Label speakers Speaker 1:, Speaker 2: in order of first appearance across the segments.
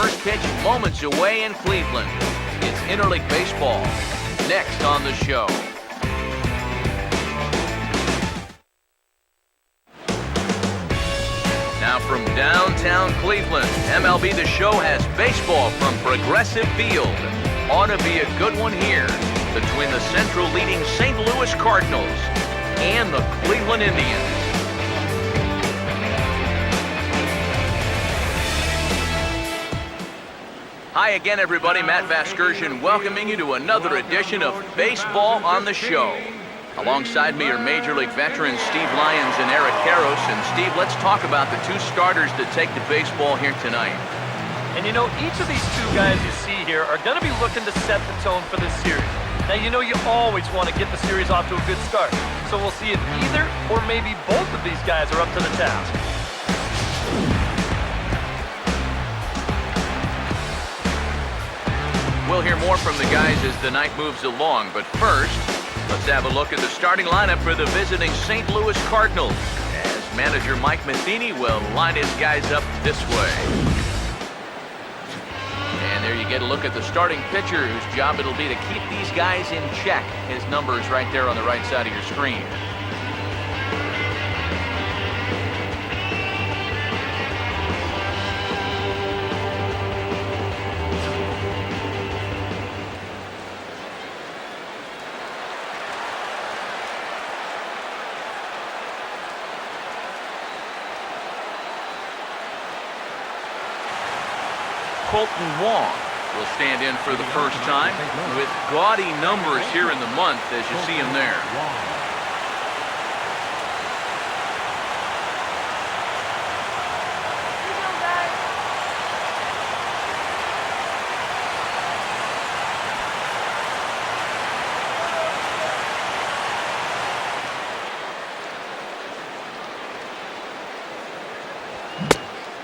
Speaker 1: first pitch moments away in Cleveland. It's interleague baseball. Next on the show. Now from downtown Cleveland, MLB The Show has baseball from Progressive Field. Ought to be a good one here between the Central leading St. Louis Cardinals and the Cleveland Indians. Hi again, everybody. Matt Vasgersian welcoming you to another edition of Baseball on the Show. Alongside me are Major League veterans Steve Lyons and Eric Karros. And Steve, let's talk about the two starters that take the baseball here tonight.
Speaker 2: And you know, each of these two guys you see here are going to be looking to set the tone for this series. Now, you know you always want to get the series off to a good start. So we'll see if either or maybe both of these guys are up to the task.
Speaker 1: We'll hear more from the guys as the night moves along. But first, let's have a look at the starting lineup for the visiting St. Louis Cardinals, as manager Mike Matheny will line his guys up this way. And there you get a look at the starting pitcher, whose job it'll be to keep these guys in check. His number is right there on the right side of your screen. Colton Wong will stand in for the first time with gaudy numbers here in the month, as you see him there.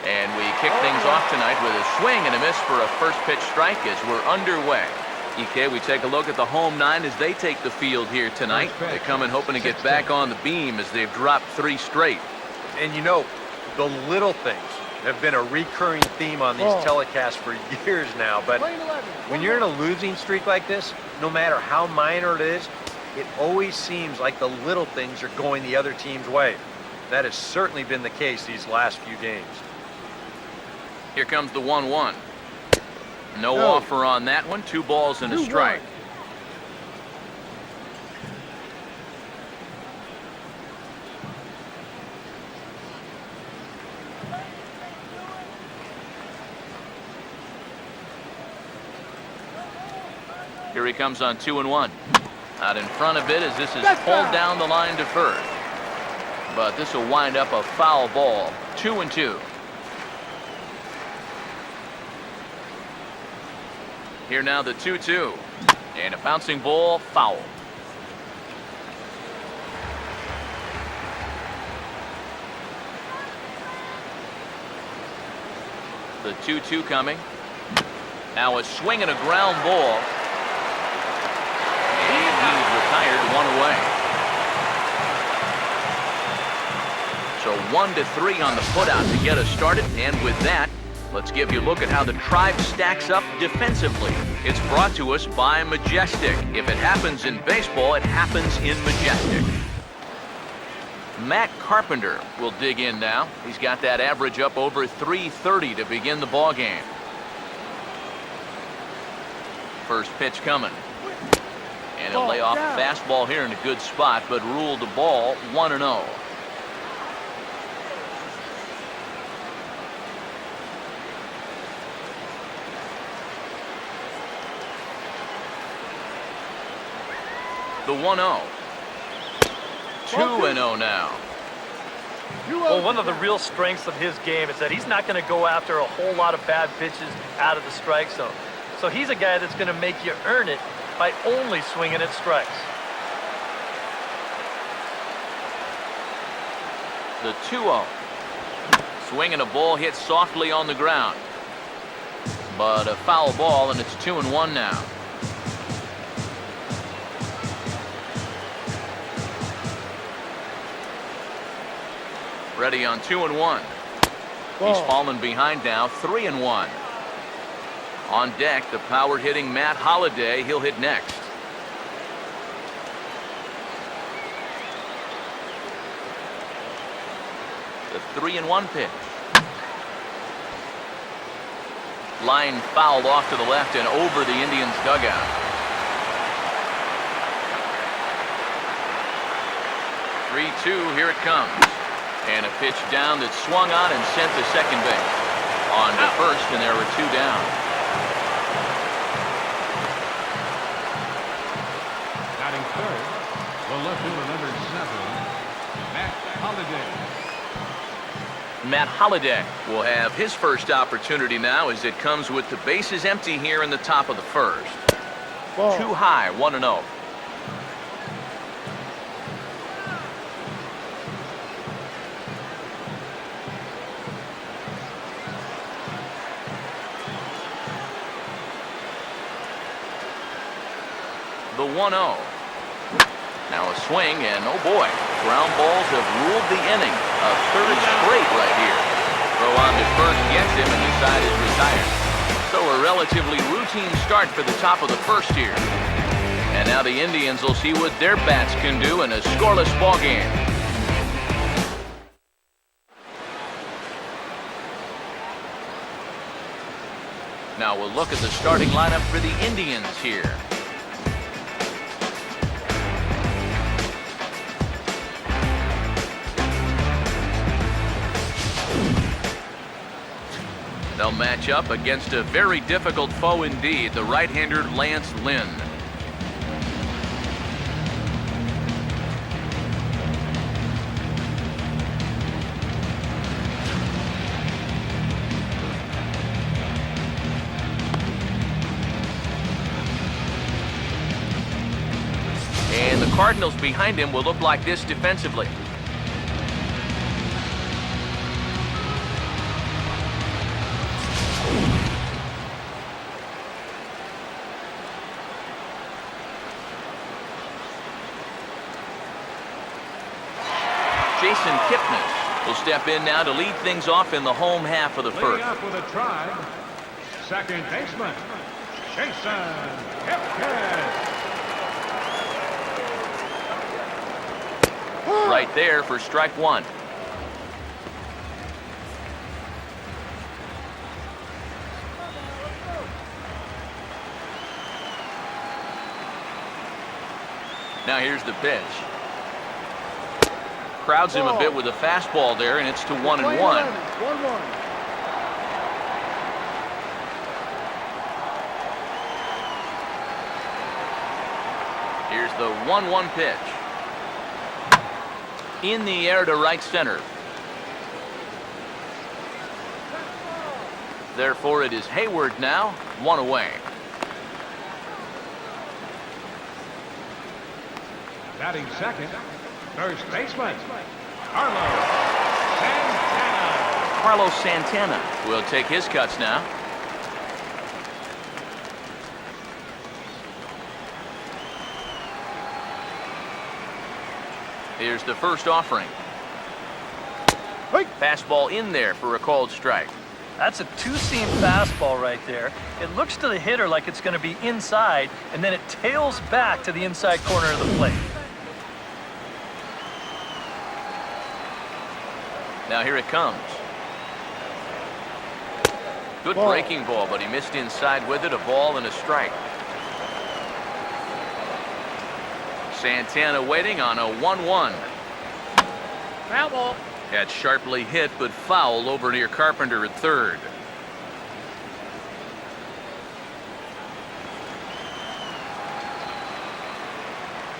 Speaker 1: And we kick things off tonight with a swing and a miss for a first pitch strike as we're underway. EK, we take a look at the home nine as they take the field here tonight. They come in hoping to get back on the beam as they've dropped 3 straight.
Speaker 3: And you know, the little things have been a recurring theme on these telecasts for years now. But when you're in a losing streak like this, no matter how minor it is, it always seems like the little things are going the other team's way. That has certainly been the case these last few games.
Speaker 1: Here comes the 1-1. No offer on that one. 2 balls and a strike. Here he comes on 2-1. Out in front of it as this is pulled down the line to first. But this will wind up a foul ball. 2-2. Here now the 2-2. And a bouncing ball, foul. The 2-2 coming. Now a swing and a ground ball. And he's retired, 1 away. So 1-3 on the putout to get us started. And with that, let's give you a look at how the Tribe stacks up defensively. It's brought to us by Majestic. If it happens in baseball, it happens in Majestic. Matt Carpenter will dig in now. He's got that average up over 330 to begin the ball game. First pitch coming. And he'll lay off a fastball here in a good spot, but ruled the ball 1-0. The 1-0. 2-0 now.
Speaker 2: Well, one of the real strengths of his game is that he's not going to go after a whole lot of bad pitches out of the strike zone. So he's a guy that's going to make you earn it by only swinging at strikes.
Speaker 1: The 2-0. Swinging a ball hit softly on the ground. But a foul ball, and it's 2-1 now. Ready on 2-1. He's fallen behind now, 3-1. On deck, the power-hitting Matt Holliday. He'll hit next. The 3-1 pitch. Line fouled off to the left and over the Indians' dugout. 3-2, here it comes. And a pitch down that swung on and sent to second base. On to first, and there were 2 down.
Speaker 4: Batting third, the left fielder number 7, Matt Holliday.
Speaker 1: Matt Holliday will have his first opportunity now as it comes with the bases empty here in the top of the first.
Speaker 5: Ball.
Speaker 1: Too high, 1-0. The 1-0. Now a swing, and oh boy, ground balls have ruled the inning. A third straight right here. Throw on to first gets him, and the side is retired. So a relatively routine start for the top of the first here. And now the Indians will see what their bats can do in a scoreless ball game. Now we'll look at the starting lineup for the Indians here. They'll match up against a very difficult foe indeed, the right-hander Lance Lynn. And the Cardinals behind him will look like this defensively. Jason Kipnis will step in now to lead things off in the home half of the
Speaker 4: Leading
Speaker 1: first.
Speaker 4: up with a Tribe, second baseman, Jason Kipnis.
Speaker 1: Right there for strike 1. Now here's the pitch. Crowds him a bit with a fastball there, and it's to 1-1.
Speaker 5: 1-1.
Speaker 1: Here's the 1-1 pitch. In the air to right center. Therefore, it is Hayward now, 1 away.
Speaker 4: Batting second, first baseman, Carlos Santana.
Speaker 1: Carlos Santana will take his cuts now. Here's the first offering.
Speaker 5: Hey.
Speaker 1: Fastball in there for a called strike.
Speaker 2: That's a two-seam fastball right there. It looks to the hitter like it's going to be inside, and then it tails back to the inside corner of the plate.
Speaker 1: Now here it comes. Good
Speaker 5: Ball.
Speaker 1: breaking ball, but he missed inside with it. A ball and a strike. Santana waiting on a 1-1.
Speaker 5: Foul ball.
Speaker 1: That's sharply hit, but foul over near Carpenter at third.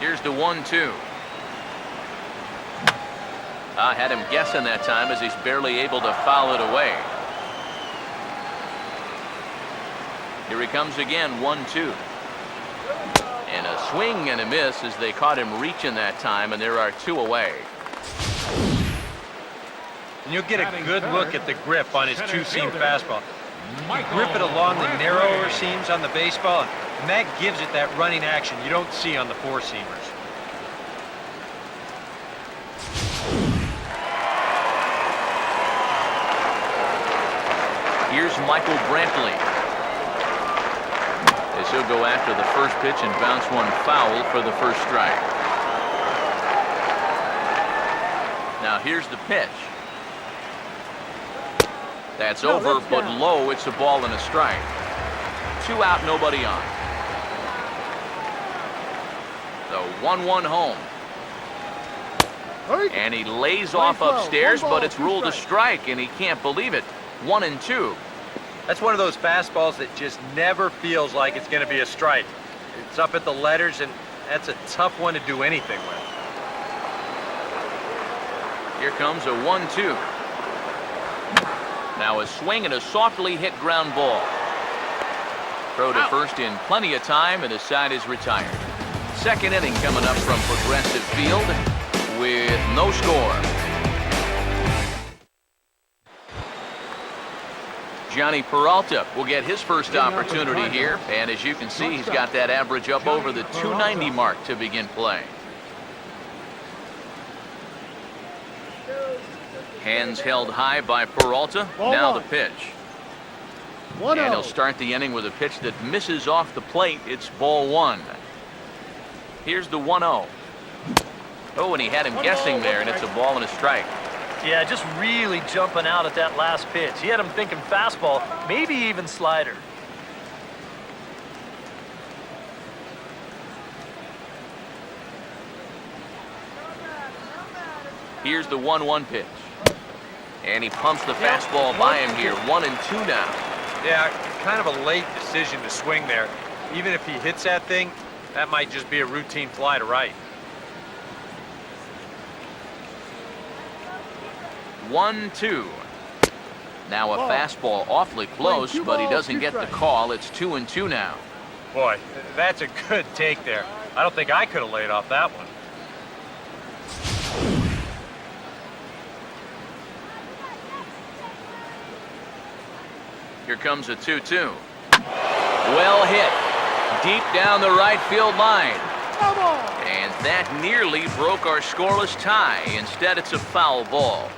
Speaker 1: Here's the 1-2. I had him guessing that time as he's barely able to foul it away. Here he comes again, 1-2. And a swing and a miss as they caught him reaching that time, and there are 2 away.
Speaker 3: And you'll get a good look at the grip on his two-seam fastball. You grip it along the narrower seams on the baseball, and that gives it that running action you don't see on the four-seamers.
Speaker 1: Here's Michael Brantley. as he'll go after the first pitch and bounce one foul for the first strike. Now here's the pitch. That's over, but low. It's a ball and a strike. 2 out, nobody on. The 1-1 home. And he lays off upstairs, but it's ruled a strike, and he can't believe it. 1-2.
Speaker 3: That's one of those fastballs that just never feels like it's going to be a strike. It's up at the letters, and that's a tough one to do anything with.
Speaker 1: Here comes a 1-2. Now a swing and a softly hit ground ball. Throw to first in plenty of time, and the side is retired. Second inning coming up from Progressive Field with no score. Johnny Peralta will get his first opportunity here, and as you can see, he's got that average up over the 290 mark to begin play. Hands held high by Peralta. Now the pitch. And he'll start the inning with a pitch that misses off the plate. It's ball 1. Here's the 1-0. Oh, and he had him guessing there, and it's a ball and a strike.
Speaker 2: Yeah, just really jumping out at that last pitch. He had him thinking fastball, maybe even slider.
Speaker 1: Here's the 1-1 pitch. And he pumps the fastball by him here. 1-2 now.
Speaker 3: Yeah, kind of a late decision to swing there. Even if he hits that thing, that might just be a routine fly to right.
Speaker 1: 1-2. Now a fastball awfully close, but he doesn't get the call. It's 2-2 now.
Speaker 3: Boy, that's a good take there. I don't think I could have laid off that one.
Speaker 1: Here comes a 2-2. Well hit. Deep down the right field line. And that nearly broke our scoreless tie. Instead, it's a foul ball.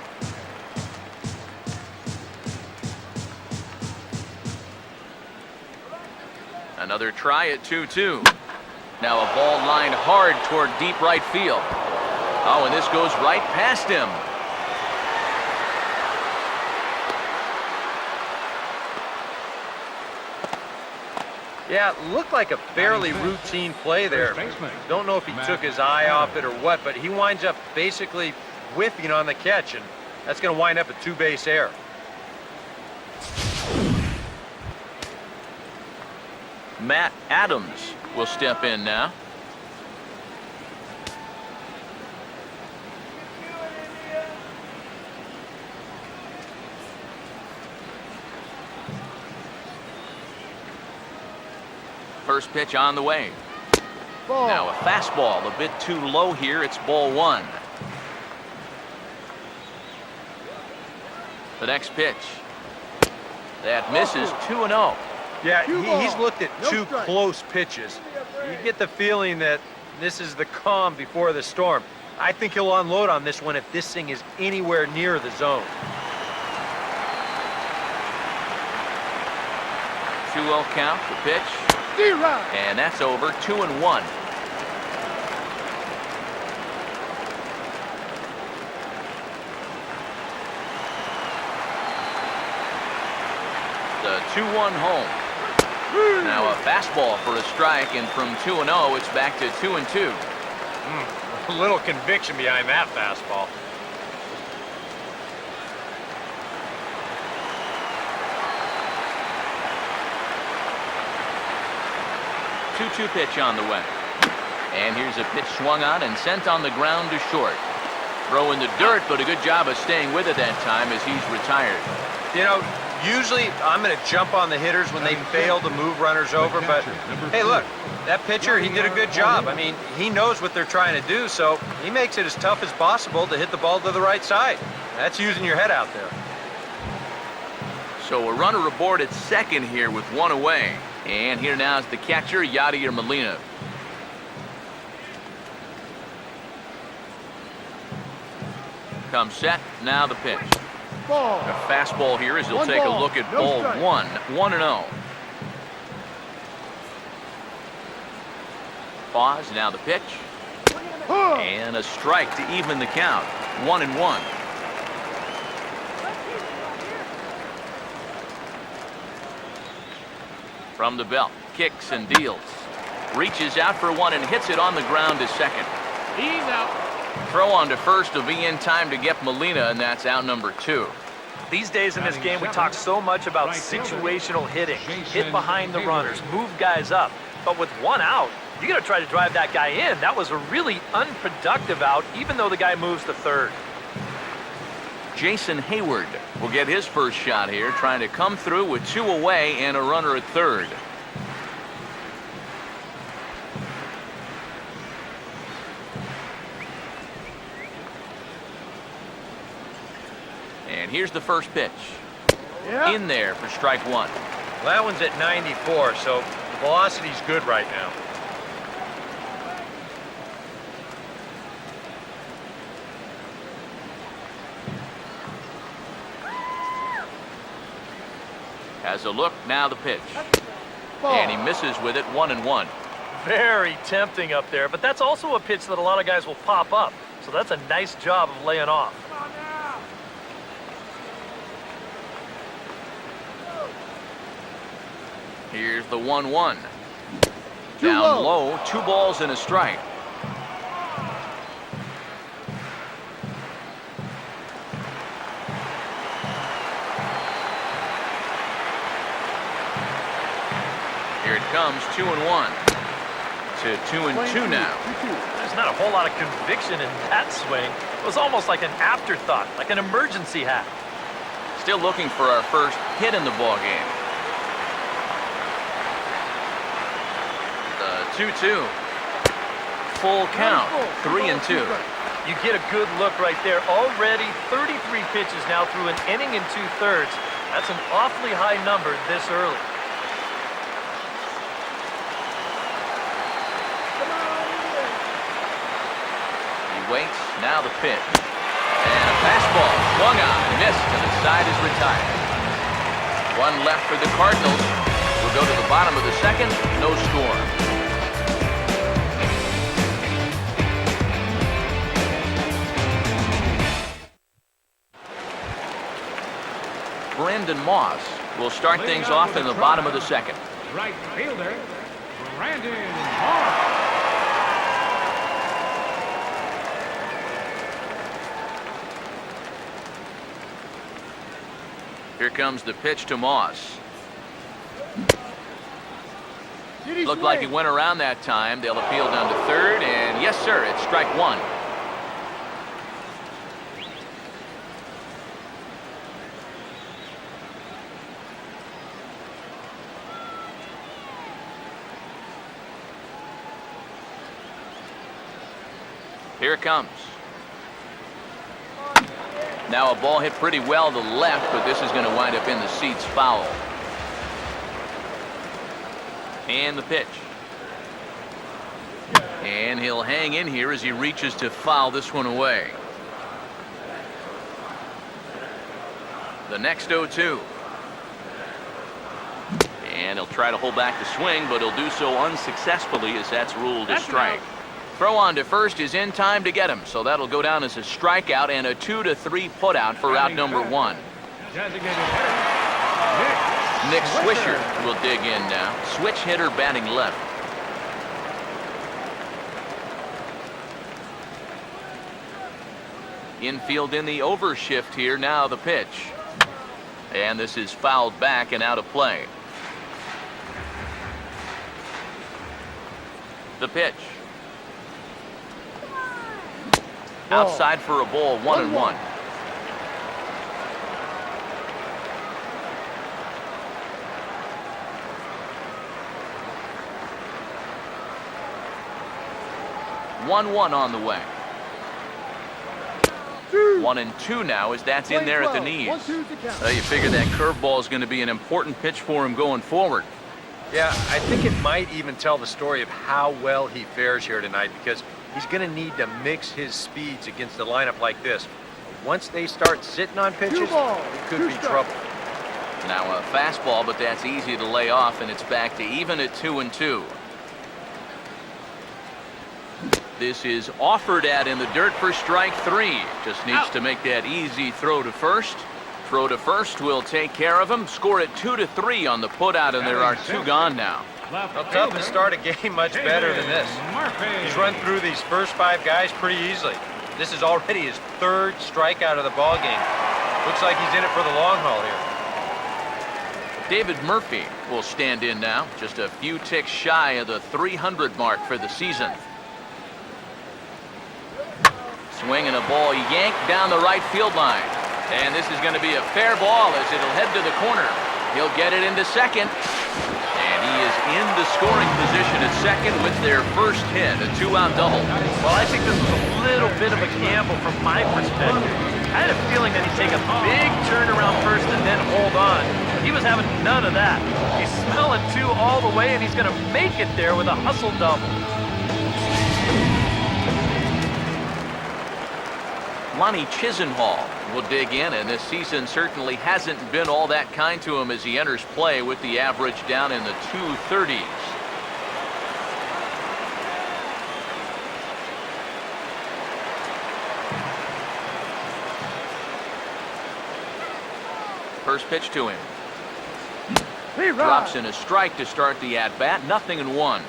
Speaker 1: Another try at 2-2. Now a ball lined hard toward deep right field. Oh, and this goes right past him.
Speaker 3: Yeah, it looked like a fairly routine play there. Don't know if he took his eye off it or what, but he winds up basically whiffing on the catch, and that's going to wind up a 2-base error.
Speaker 1: Matt Adams will step in now. First pitch on the way. Now a fastball a bit too low here. It's ball 1. The next pitch. That misses. 2-0.
Speaker 3: Yeah, he's looked at 2 close pitches. You get the feeling that this is the calm before the storm. I think he'll unload on this one if this thing is anywhere near the zone.
Speaker 1: 2-0 count. The pitch. And that's over. 2-1. The 2-1 home. Now a fastball for a strike, and from 2-0, it's back to 2-2.
Speaker 3: A little conviction behind that fastball.
Speaker 1: 2-2 pitch on the way. And here's a pitch swung on and sent on the ground to short. Throw in the dirt, but a good job of staying with it that time as he's retired.
Speaker 3: You know, usually I'm going to jump on the hitters when they fail to move runners over, but hey, look, that pitcher, he did a good job. I mean, he knows what they're trying to do, so he makes it as tough as possible to hit the ball to the right side. That's using your head out there.
Speaker 1: So a runner aboard at second here with 1 away. And here now is the catcher, Yadier Molina. Comes set, now the pitch. A fastball here as he'll take a look at ball 1. 1-0. Pause, now the pitch. And a strike to even the count. 1-1. From the belt, kicks and deals. Reaches out for one and hits it on the ground to second.
Speaker 5: He's out.
Speaker 1: Throw on to first will be in time to get Molina, and that's out number 2.
Speaker 2: These days in this game, we talk so much about situational hitting. Hit behind the runners, move guys up. But with one out, you got to try to drive that guy in. That was a really unproductive out, even though the guy moves to third.
Speaker 1: Jason Hayward will get his first shot here, trying to come through with 2 away and a runner at third. And here's the first pitch.
Speaker 5: Yeah.
Speaker 1: In there for strike 1.
Speaker 3: Well, that one's at 94, so the velocity's good right now.
Speaker 1: Has a look, now the pitch.
Speaker 5: Ball.
Speaker 1: And he misses with it, 1-1.
Speaker 2: Very tempting up there, but that's also a pitch that a lot of guys will pop up. So that's a nice job of laying off.
Speaker 5: Come on now.
Speaker 1: Here's the 1-1.
Speaker 5: Too
Speaker 1: Down
Speaker 5: low.
Speaker 1: low, 2 balls and a strike. Here it comes, 2-1. To 2-2 now.
Speaker 5: 2-2.
Speaker 2: There's not a whole lot of conviction in that swing. It was almost like an afterthought, like an emergency hat.
Speaker 1: Still looking for our first hit in the ball game. The 2-2. Full count, 3-2.
Speaker 2: You get a good look right there. Already 33 pitches now through an inning and 2/3. That's an awfully high number this early.
Speaker 1: Waits, now the pitch. And a fastball swung on, missed, and the side is retired. 1 left for the Cardinals. We'll go to the bottom of the second, no score. Brandon Moss will start things off in the bottom of the second.
Speaker 4: Right fielder, Brandon Moss.
Speaker 1: Here comes the pitch to Moss.
Speaker 5: Did he
Speaker 1: Looked
Speaker 5: swing?
Speaker 1: like he went around that time. They'll appeal down to third, and yes, sir, it's strike 1. Here it comes. Now a ball hit pretty well to the left, but this is going to wind up in the seats foul. And the pitch. And he'll hang in here as he reaches to foul this one away. The next 0-2. And he'll try to hold back the swing, but he'll do so unsuccessfully as that's ruled a strike. Throw on to first is in time to get him, so that'll go down as a strikeout and a 2-3 putout for out number 1.
Speaker 4: Designated hitter,
Speaker 1: Nick Swisher will dig in now. Switch hitter batting left. Infield in the overshift here, now the pitch. And this is fouled back and out of play. The pitch. Outside for a ball, 1-1. One on the way. 1-2 now as that's in there at the knees. You figure that curveball is going to be an important pitch for him going forward.
Speaker 3: Yeah, I think it might even tell the story of how well he fares here tonight, because he's going to need to mix his speeds against a lineup like this. Once they start sitting on pitches, it could be trouble.
Speaker 1: Now a fastball, but that's easy to lay off, and it's back to even at 2-2. This is offered at in the dirt for strike 3. Just needs to make that easy throw to first. Throw to first will take care of him. Score it 2-3 on the putout, and there are 2 gone now.
Speaker 3: Well, tough to start a game much better than this. He's run through these first 5 guys pretty easily. This is already his 3rd strikeout of the ball game. Looks like he's in it for the long haul here.
Speaker 1: David Murphy will stand in now, just a few ticks shy of the 300 mark for the season. Swinging a ball yanked down the right field line. And this is going to be a fair ball as it'll head to the corner. He'll get it into second. And he is in the scoring position at second with their first hit, a 2-out double.
Speaker 2: Well, I think this was a little bit of a gamble from my perspective. I had a feeling that he'd take a big turn around first and then hold on. He was having none of that. He's smelling 2 all the way, and he's going to make it there with a hustle double.
Speaker 1: Lonnie Chisenhall will dig in, and this season certainly hasn't been all that kind to him as he enters play with the average down in the 230s. First pitch to him. Drops in a strike to start the at-bat. 0-1.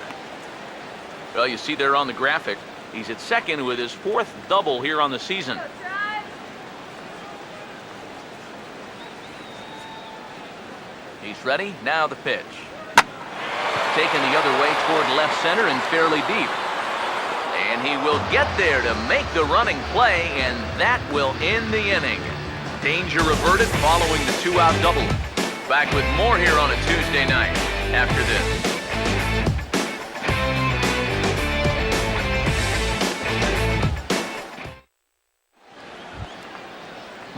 Speaker 1: Well, you see there on the graphic, he's at second with his 4th double here on the season. He's ready. Now the pitch. Taken the other way toward left center and fairly deep. And he will get there to make the running play, and that will end the inning. Danger averted following the 2-out double. Back with more here on a Tuesday night after this.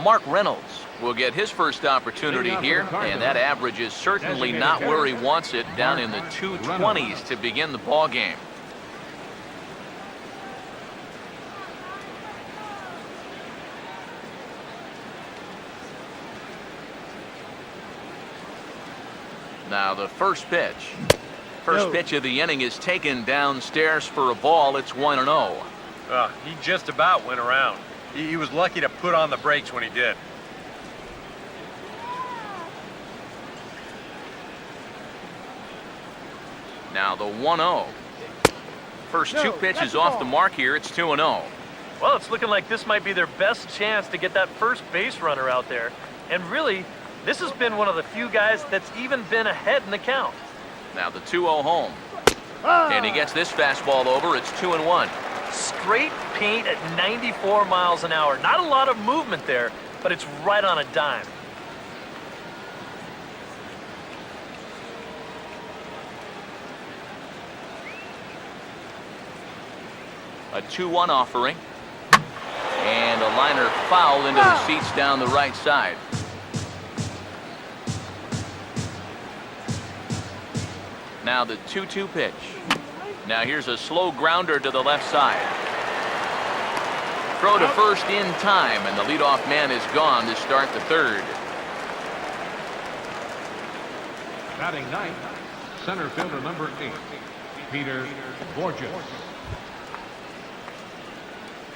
Speaker 1: Mark Reynolds will get his first opportunity here, and that average is certainly not where he wants it, down in the 220s to begin the ball game. Now the first pitch. First pitch of the inning is taken downstairs for a ball. It's 1-0.
Speaker 3: He just about went around. He was lucky to put on the brakes when he did.
Speaker 1: Now the 1-0. First 2 pitches off the mark here. It's 2-0.
Speaker 2: Well, it's looking like this might be their best chance to get that first base runner out there. And really, this has been one of the few guys that's even been ahead in the count.
Speaker 1: Now the 2-0 home. And he gets this fastball over. It's 2-1.
Speaker 2: Straight paint at 94 miles an hour. Not a lot of movement there, but it's right on a dime.
Speaker 1: A 2-1 offering. And a liner foul into the seats down the right side. Now the 2-2 pitch. Now here's a slow grounder to the left side. Throw to first in time, and the leadoff man is gone to start the 3rd.
Speaker 4: Batting 9th, center fielder number 8, Peter Borges.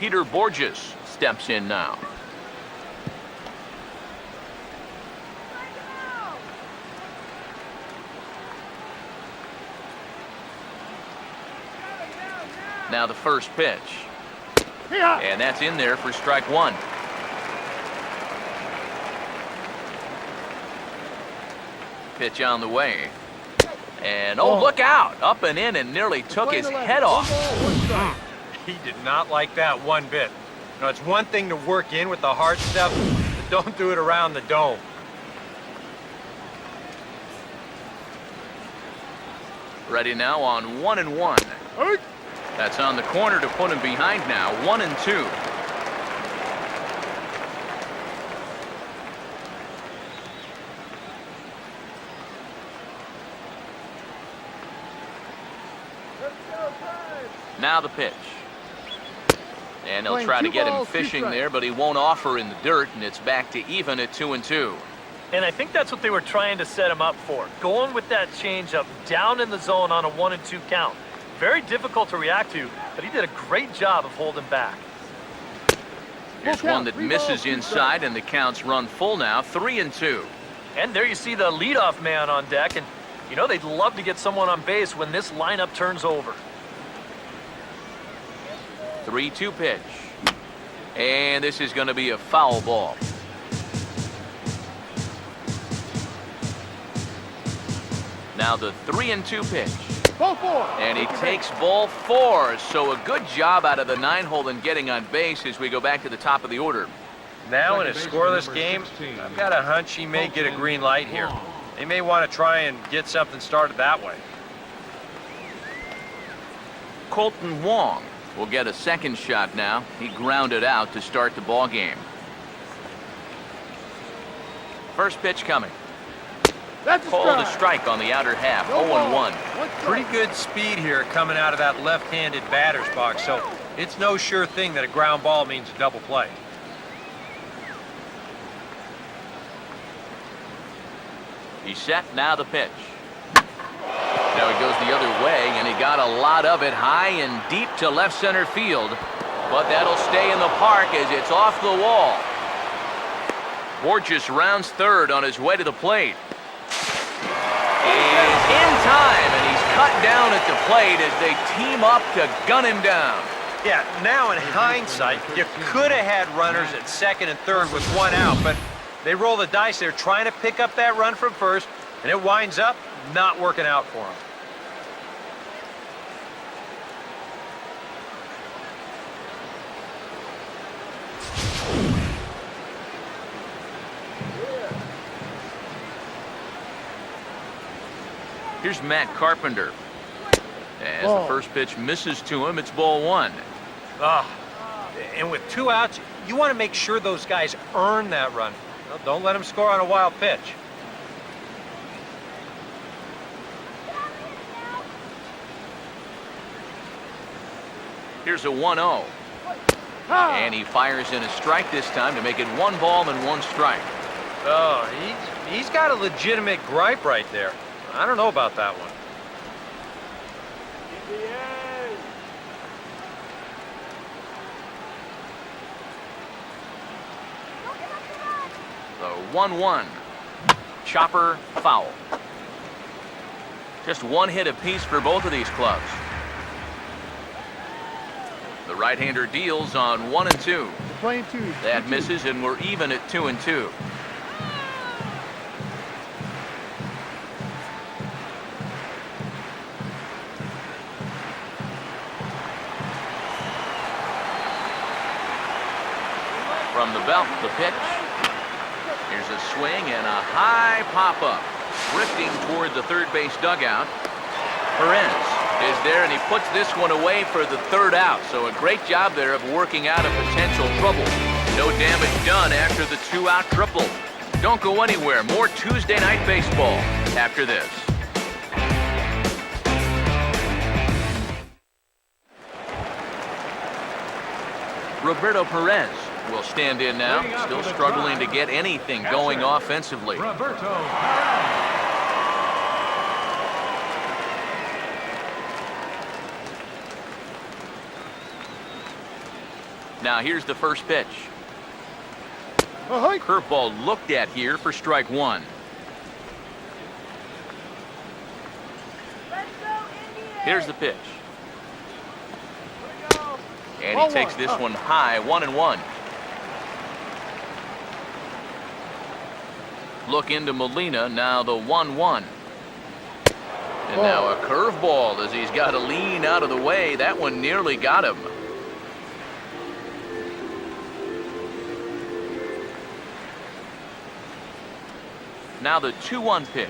Speaker 1: Peter Borges steps in now. Now the first pitch. And that's in there for strike 1. Pitch on the way. And oh, look out! Up and in and nearly took his head off.
Speaker 3: He did not like that one bit. You know, it's one thing to work in with the hard stuff, but don't do it around the dome.
Speaker 1: Ready now on 1-1. That's on the corner to put him behind now. 1-2. Now the pitch. And they'll try to get him fishing there, but he won't offer in the dirt, and it's back to even at 2-2.
Speaker 2: And I think that's what they were trying to set him up for. Going with that changeup down in the zone on a 1-2 count. Very difficult to react to, but he did a great job of holding back.
Speaker 1: Here's one that misses inside, and the count's run full now, 3-2.
Speaker 2: And there you see the leadoff man on deck, and you know they'd love to get someone on base when this lineup turns over.
Speaker 1: 3-2 pitch. And this is going to be a foul ball. Now the 3-2 pitch.
Speaker 5: Ball 4.
Speaker 1: And he takes ball 4. So a good job out of the 9-hole in getting on base as we go back to the top of the order.
Speaker 3: Now in a scoreless game, I've got a hunch he may get a green light here. They may want to try and get something started that way.
Speaker 1: Colton Wong will get a second shot now. He grounded out to start the ball game. First pitch coming.
Speaker 5: That's a
Speaker 1: Called a
Speaker 5: strike.
Speaker 1: strike on the outer half.
Speaker 5: No
Speaker 1: 0-1.
Speaker 5: ball. One strike.
Speaker 3: Pretty good speed here coming out of that left-handed batter's box, so it's no sure thing that a ground ball means a double play.
Speaker 1: He's set, now the pitch. Now he goes the other way, and he got a lot of it high and deep to left center field. But that'll stay in the park as it's off the wall. Borges rounds third on his way to the plate. Is in time, and he's cut down at the plate as they team up to gun him down.
Speaker 3: Yeah, now in hindsight, you could have had runners at second and third with one out, but they roll the dice. They're trying to pick up that run from first, and it winds up not working out for them.
Speaker 1: Here's Matt Carpenter. As the first pitch misses to him, it's ball 1.
Speaker 3: And with 2 outs, you want to make sure those guys earn that run. Well, don't let them score on a wild pitch.
Speaker 1: Here's a 1-0. And he fires in a strike this time to make it 1 ball and 1 strike.
Speaker 3: Oh, he's got a legitimate gripe right there. I don't know about that one.
Speaker 1: The 1-1. Chopper foul. Just 1 hit apiece for both of these clubs. The right-hander deals on 1 and 2.
Speaker 5: You're playing 2.
Speaker 1: That misses, and we're even at 2 and 2. From the belt, the pitch. Here's a swing and a high pop-up. Drifting toward the third base dugout. Perez is there, and he puts this one away for the 3rd out. So a great job there of working out a potential trouble. No damage done after the 2-out triple. Don't go anywhere. More Tuesday Night Baseball after this. Roberto Perez will stand in now, still struggling to get anything going offensively.
Speaker 4: Roberto Perez.
Speaker 1: Now here's the first pitch. Curveball looked at here for strike 1. Here's the pitch. And he takes this one high, 1-1. Look into Molina, now the 1-1. And now a curveball as he's got to lean out of the way. That one nearly got him. Now the 2-1 pitch.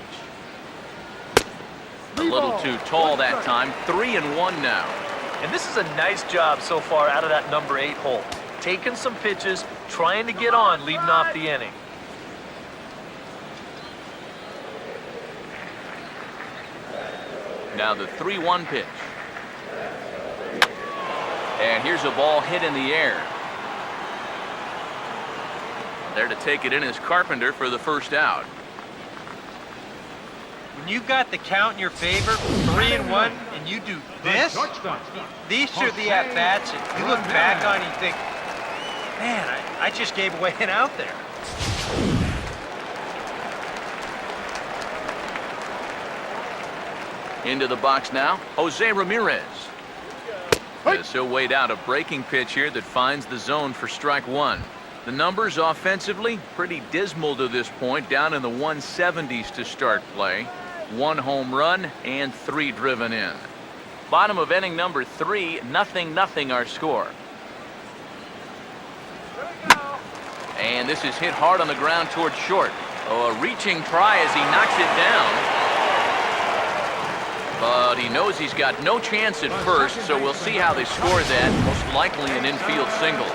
Speaker 1: A little too tall that time. 3-1 now.
Speaker 2: And this is a nice job so far out of that number 8 hole. Taking some pitches, trying to get on leading off the inning.
Speaker 1: Now the 3-1 pitch. And here's a ball hit in the air. There to take it in is Carpenter for the 1st out.
Speaker 3: When you've got the count in your favor, 3-1, and you do this,
Speaker 4: Shortstop.
Speaker 3: these are the at-bats that you look back on and you think, man, I just gave away an out there.
Speaker 1: Into the box now, Jose Ramirez. Yes, he'll wait out a breaking pitch here that finds the zone for strike one. The numbers offensively pretty dismal to this point, down in the 170s to start play. 1 home run and 3 driven in. Bottom of inning number 3, 0-0 our score. And this is hit hard on the ground towards short. Oh, a reaching try as he knocks it down. But he knows he's got no chance at first, so we'll see how they score that. Most likely an infield single.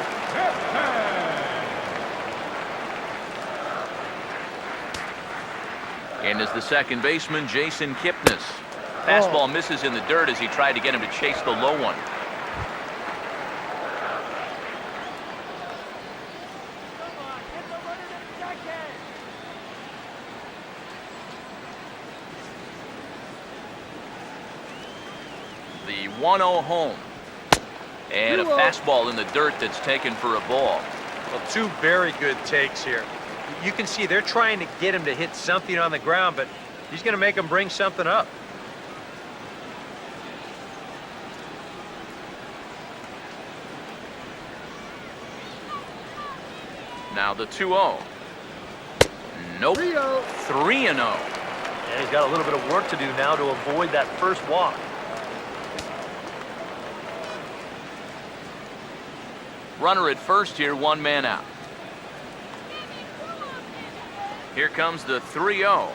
Speaker 1: And is the second baseman, Jason Kipnis. Fastball misses in the dirt as he tried to get him to chase the low one. The 1-0 home. And a fastball in the dirt that's taken for a ball.
Speaker 3: Well, 2 very good takes here. You can see they're trying to get him to hit something on the ground, but he's going to make him bring something up.
Speaker 1: Now the 2-0. Nope. 3-0.
Speaker 2: Yeah, he's got a little bit of work to do now to avoid that first walk.
Speaker 1: Runner at first here, 1 man out. Here comes the 3-0.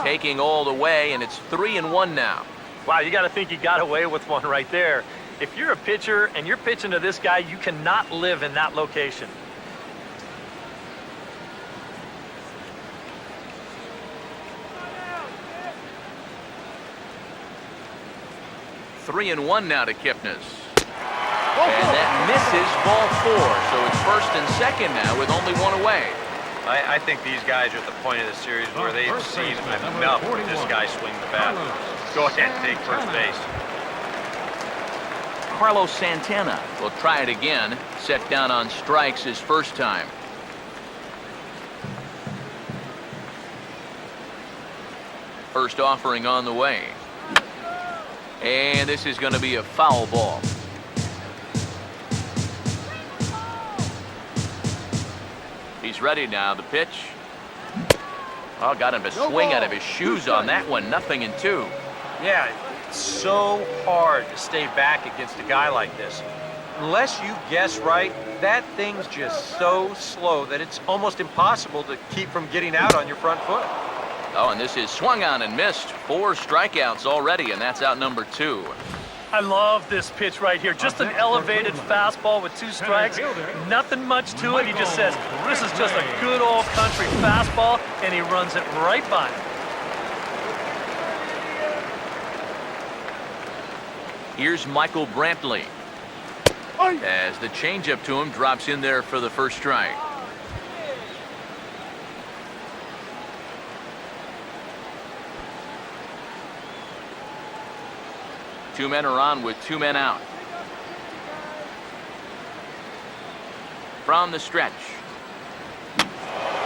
Speaker 1: Taking all the way, and it's 3-1 now.
Speaker 2: Wow, you got to think you got away with one right there. If you're a pitcher and you're pitching to this guy, you cannot live in that location.
Speaker 1: Three and one now to Kipnis. And that misses ball 4. So it's first and second now with only 1 away.
Speaker 3: I think these guys are at the point of the series where they've seen enough of this guy swing the bat. Go ahead and take first base.
Speaker 1: Carlos Santana will try it again. Set down on strikes his first time. First offering on the way. And this is going to be a foul ball. He's ready now. The pitch. Oh, got him to swing out of his shoes on that one. 0-2.
Speaker 3: Yeah, it's so hard to stay back against a guy like this. Unless you guess right, that thing's just so slow that it's almost impossible to keep from getting out on your front foot.
Speaker 1: Oh, and this is swung on and missed. 4 strikeouts already, and that's out number 2.
Speaker 2: I love this pitch right here. Just an elevated fastball with 2 strikes. Nothing much to it. He just says, this is just a good old country fastball, and he runs it right by him.
Speaker 1: Here's Michael Brantley. As the changeup to him drops in there for the first strike. Two men are on with 2 men out. From the stretch.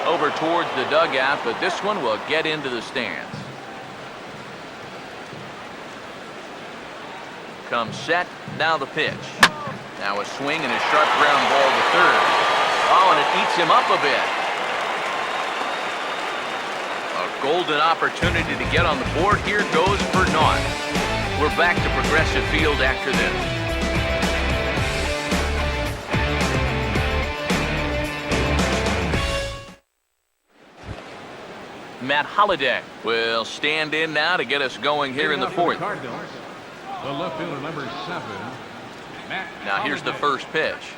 Speaker 1: Over towards the dugout, but this one will get into the stands. Comes set, now the pitch. Now a swing and a sharp ground ball to third. Oh, and it eats him up a bit. A golden opportunity to get on the board. Here goes for naught. We're back to Progressive Field after this. Matt Holliday will stand in now to get us going here in the 4th.
Speaker 4: Cardinals, the left fielder number 7. Matt
Speaker 1: Now here's the
Speaker 4: Holliday.
Speaker 1: first pitch.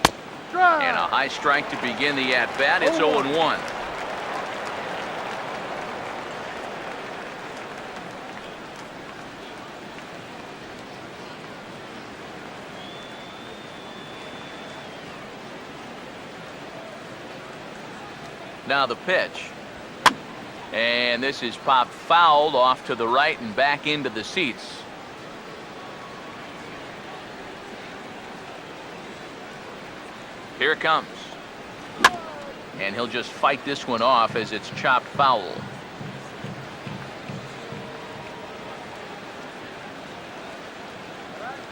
Speaker 1: And a high strike to begin the at-bat. It's 0-1. Now the pitch. And this is popped foul off to the right and back into the seats. Here it comes. And he'll just fight this one off as it's chopped foul.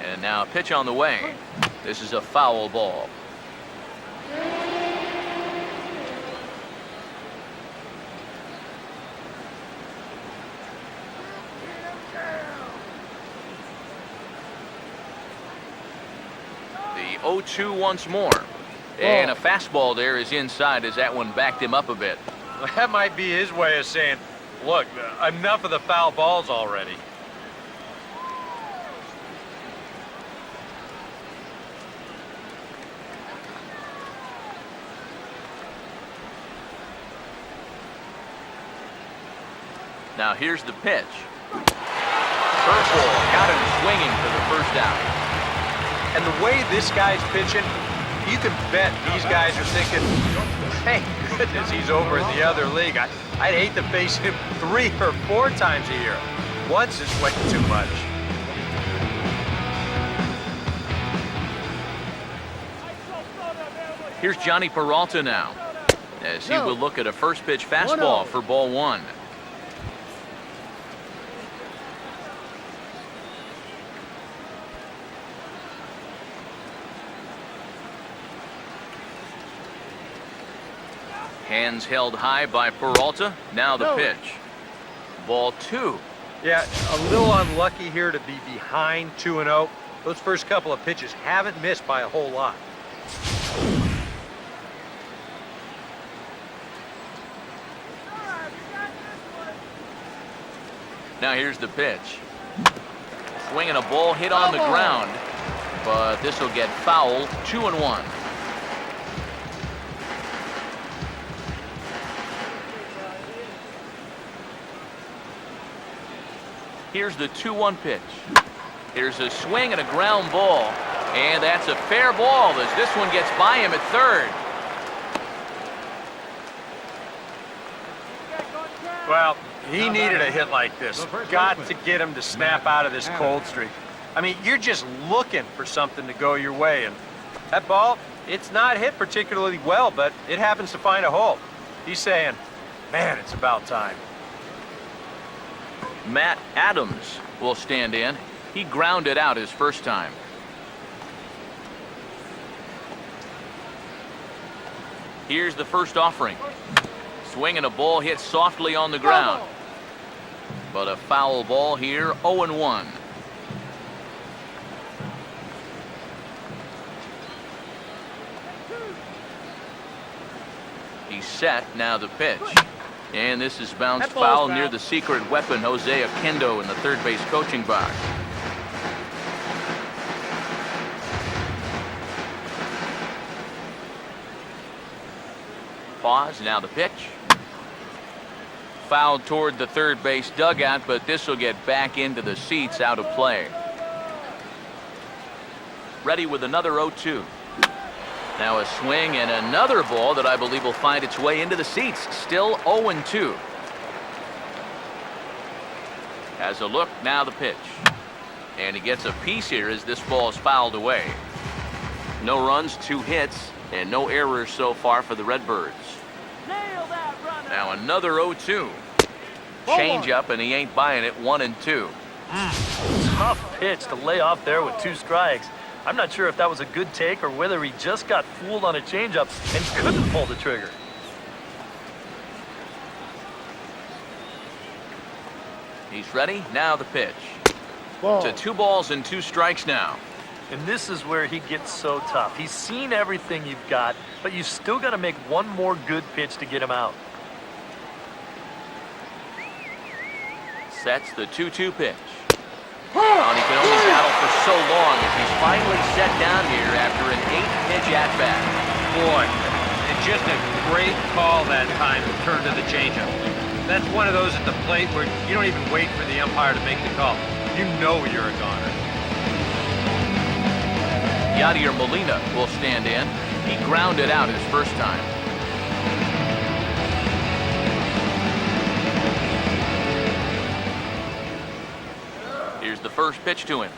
Speaker 1: And now a pitch on the way. This is a foul ball. The 0-2 once more. And a fastball there is inside as that one backed him up a bit.
Speaker 3: Well, that might be his way of saying, look, enough of the foul balls already.
Speaker 1: Now here's the pitch. Curveball got him swinging for the first out.
Speaker 3: And the way this guy's pitching, you can bet these guys are thinking, hey, goodness, he's over in the other league. I'd hate to face him 3 or 4 times a year. Once is way too much.
Speaker 1: Here's Johnny Peralta now, as he will look at a first pitch fastball for ball 1. Hands held high by Peralta. Now the pitch. Ball 2.
Speaker 3: Yeah, a little unlucky here to be behind 2-0. Those first couple of pitches haven't missed by a whole lot.
Speaker 1: Now here's the pitch. Swinging a ball hit on the ground, but this will get foul. 2-1. Here's the 2-1 pitch. Here's a swing and a ground ball, and that's a fair ball as this one gets by him at third.
Speaker 3: Well, he needed a hit like this. Got to get him to snap out of this cold streak. I mean, you're just looking for something to go your way, and that ball, it's not hit particularly well, but it happens to find a hole. He's saying, man, it's about time.
Speaker 1: Matt Adams will stand in. He grounded out his first time. Here's the first offering. Swinging a ball hit softly on the ground. But a foul ball here, 0-1. He's set, now the pitch. And this is bounced foul near the secret weapon, Jose Oquendo, in the third base coaching box. Pause, now the pitch. Fouled toward the third base dugout, but this will get back into the seats, out of play. Ready with another 0-2. Now a swing and another ball that I believe will find its way into the seats. Still 0-2. Has a look, now the pitch. And he gets a piece here as this ball is fouled away. No runs, 2 hits, and no errors so far for the Redbirds. Now another 0-2. Change up, and he ain't buying it. 1-2.
Speaker 2: Tough pitch to lay off there with 2 strikes. I'm not sure if that was a good take or whether he just got fooled on a changeup and couldn't pull the trigger.
Speaker 1: He's ready. Now the pitch. To 2 balls and 2 strikes now.
Speaker 2: And this is where he gets so tough. He's seen everything you've got, but you've still got to make one more good pitch to get him out.
Speaker 1: Sets the 2-2 pitch. And he can only battle for so long as he's finally set down here after an 8-pitch at-bat.
Speaker 3: Boy, and just a great call that time to turn to the changeup. That's one of those at the plate where you don't even wait for the umpire to make the call. You know you're a goner.
Speaker 1: Yadier Molina will stand in. He grounded out his first time. Here's the first pitch to him.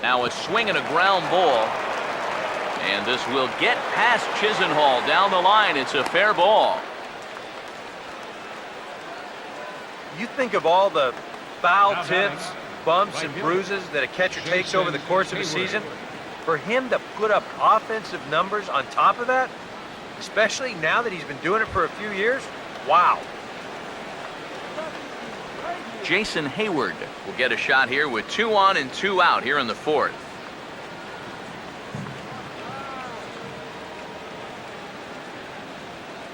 Speaker 1: Now a swing and a ground ball. And this will get past Chisenhall down the line. It's a fair ball.
Speaker 3: You think of all the foul tips, bumps, and bruises that a catcher takes over the course of a season. For him to put up offensive numbers on top of that, especially now that he's been doing it for a few years, wow.
Speaker 1: Jason Hayward will get a shot here with 2 on and 2 out here in the 4th.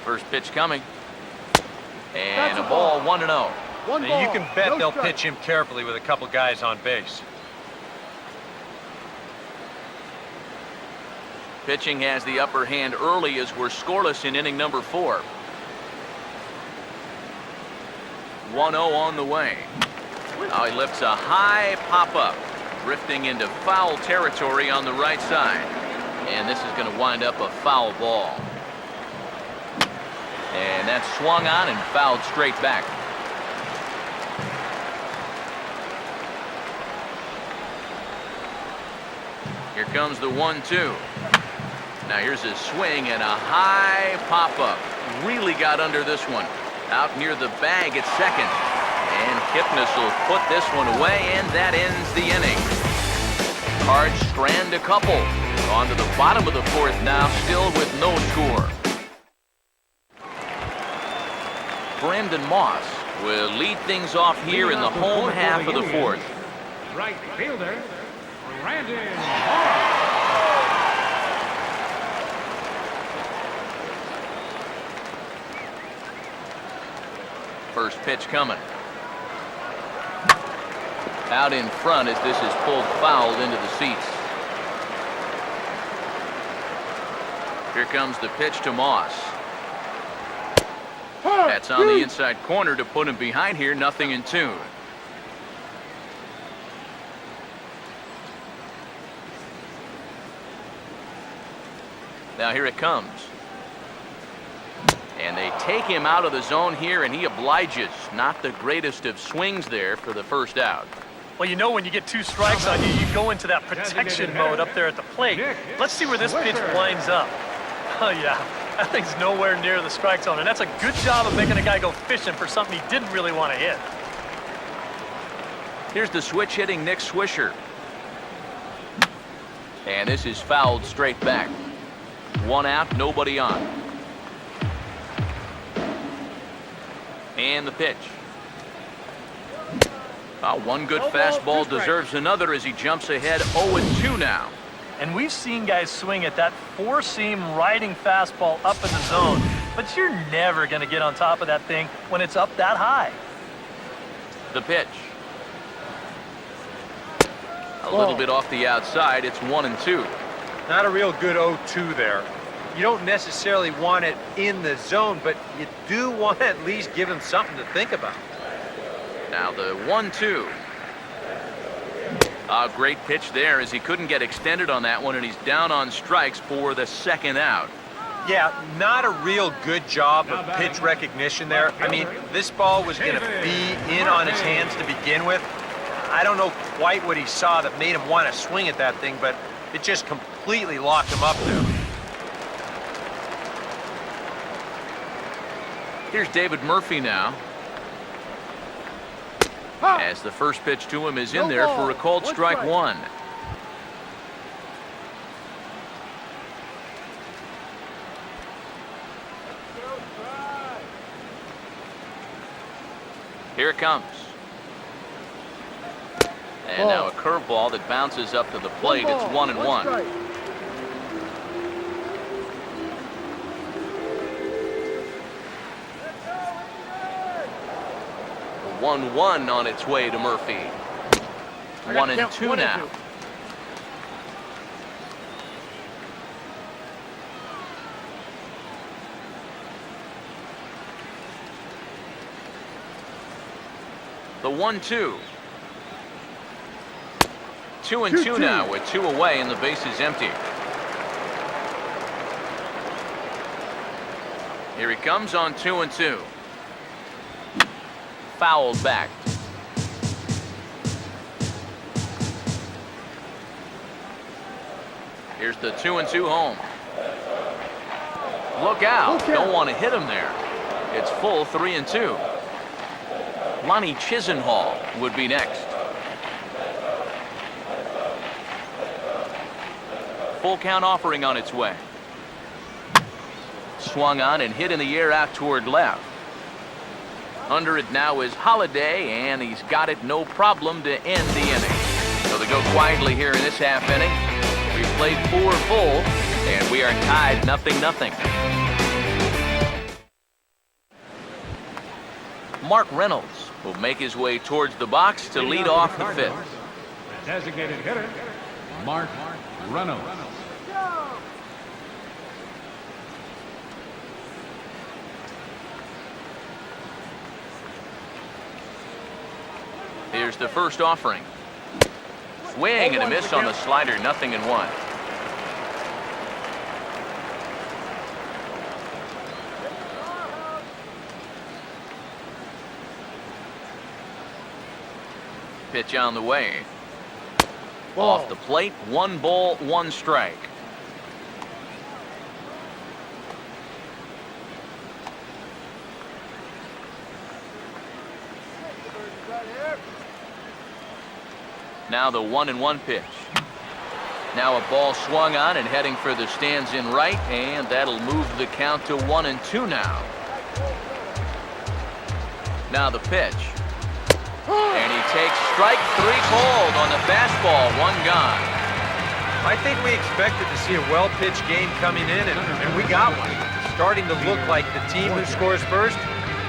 Speaker 1: First pitch coming. And a ball, 1-0.
Speaker 3: And you can bet they'll pitch him carefully with a couple guys on base.
Speaker 1: Pitching has the upper hand early as we're scoreless in inning number 4. 1-0 on the way. Now he lifts a high pop-up, drifting into foul territory on the right side. And this is going to wind up a foul ball. And that's swung on and fouled straight back. Here comes the 1-2. Now here's a swing and a high pop-up. Really got under this one. Out near the bag at second. And Kipnis will put this one away, and that ends the inning. Cards strand a couple. On to the bottom of the 4th now, still with no score. Brandon Moss will lead things off here in the home half of the 4th.
Speaker 4: Right fielder, Brandon Moss.
Speaker 1: First pitch coming. Out in front as this is pulled fouled into the seats. Here comes the pitch to Moss. That's on the inside corner to put him behind here, 0-2. Now here it comes. And they take him out of the zone here, and he obliges. Not the greatest of swings there for the first out.
Speaker 2: Well, you know when you get 2 strikes on you, you go into that protection mode up there at the plate. Let's see where this pitch winds up. Oh, yeah. That thing's nowhere near the strike zone, and that's a good job of making a guy go fishing for something he didn't really want to hit.
Speaker 1: Here's the switch-hitting Nick Swisher. And this is fouled straight back. 1 out, nobody on. And the pitch. One good fastball deserves another as he jumps ahead 0-2 now.
Speaker 2: And we've seen guys swing at that 4-seam riding fastball up in the zone, but you're never going to get on top of that thing when it's up that high.
Speaker 1: The pitch. A little bit off the outside. It's 1-2.
Speaker 3: Not a real good 0-2 there. You don't necessarily want it in the zone, but you do want to at least give him something to think about.
Speaker 1: Now the 1-2. A great pitch there as he couldn't get extended on that one, and he's down on strikes for the 2nd out.
Speaker 3: Yeah, not a real good job of pitch recognition there. I mean, this ball was going to be in on his hands to begin with. I don't know quite what he saw that made him want to swing at that thing, but it just completely locked him up there.
Speaker 1: Here's David Murphy now. As the first pitch to him is in there for a called strike 1. Here it comes. And now a curveball that bounces up to the plate. It's 1-1. 1-1 on its way to Murphy. 1-2 now. The 1-2. 2-2 now with 2 away and the base is empty. Here he comes on 2-2. Fouled back. Here's the 2-2 home. Look out. Don't want to hit him there. It's full 3-2. Lonnie Chisenhall would be next. Full count offering on its way. Swung on and hit in the air out toward left. Under it now is Holiday, and he's got it no problem to end the inning. So they go quietly here in this half inning. We've played 4 full, and we are tied 0-0. Mark Reynolds will make his way towards the box to lead off the 5th.
Speaker 4: Designated hitter, Mark Reynolds.
Speaker 1: Here's the first offering. Swing and a miss on the slider, 0-1. Pitch on the way. Off the plate, 1 ball, 1 strike. Now the 1-1 pitch. Now a ball swung on and heading for the stands in right, and that'll move the count to 1-2 now. Now the pitch. And he takes strike 3 called on the fastball, 1 gone.
Speaker 3: I think we expected to see a well-pitched game coming in, and we got one. Starting to look like the team who scores first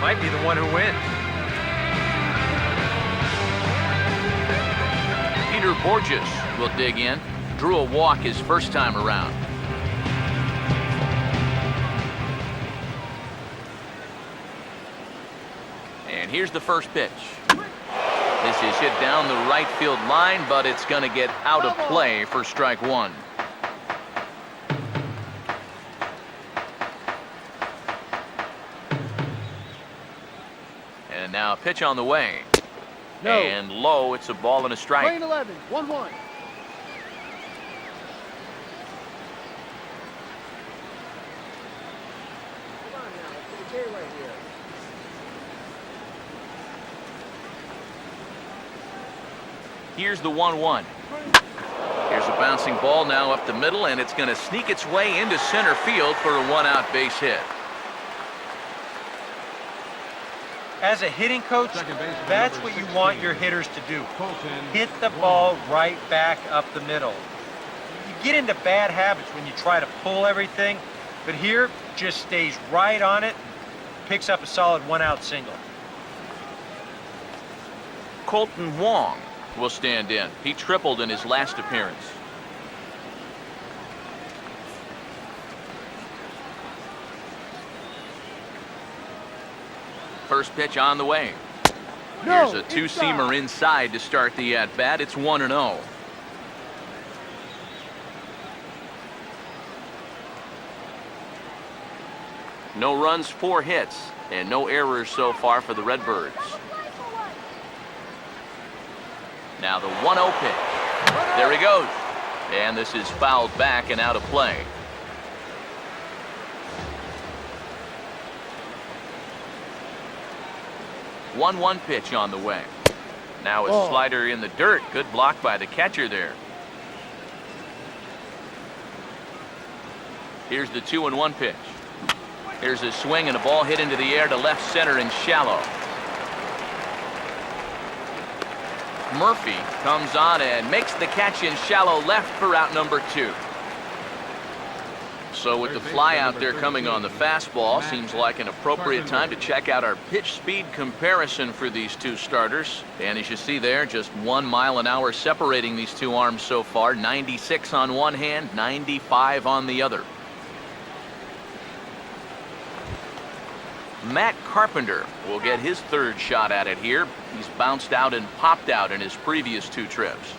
Speaker 3: might be the one who wins.
Speaker 1: Peter Borges will dig in. Drew a walk his first time around. And here's the first pitch. This is hit down the right field line, but it's going to get out of play for strike 1. And now a pitch on the way.
Speaker 5: No.
Speaker 1: And low, it's a ball and a strike.
Speaker 5: Lane 11, 1-1. Come on now, it's okay right here.
Speaker 1: Here's the 1-1. Here's a bouncing ball now up the middle, and it's going to sneak its way into center field for a 1-out base hit.
Speaker 3: As a hitting coach, that's what you want your hitters to do. Hit the ball right back up the middle. You get into bad habits when you try to pull everything, but here, just stays right on it, picks up a solid 1-out single.
Speaker 1: Colton Wong will stand in. He tripled in his last appearance. First pitch on the way. Here's a 2-seamer inside to start the at-bat. It's 1-0. No runs, 4 hits, and no errors so far for the Redbirds. Now the 1-0 pitch. There he goes. And this is fouled back and out of play. One pitch on the way. Now a slider in the dirt. Good block by the catcher there. Here's the 2-1 pitch. Here's a swing and a ball hit into the air to left center and shallow. Murphy comes on and makes the catch in shallow left for out number 2. So with the fly out there coming on the fastball, seems like an appropriate time to check out our pitch speed comparison for these two starters. And as you see there, just 1 mile an hour separating these two arms so far. 96 on one hand, 95 on the other. Matt Carpenter will get his 3rd shot at it here. He's bounced out and popped out in his previous 2 trips.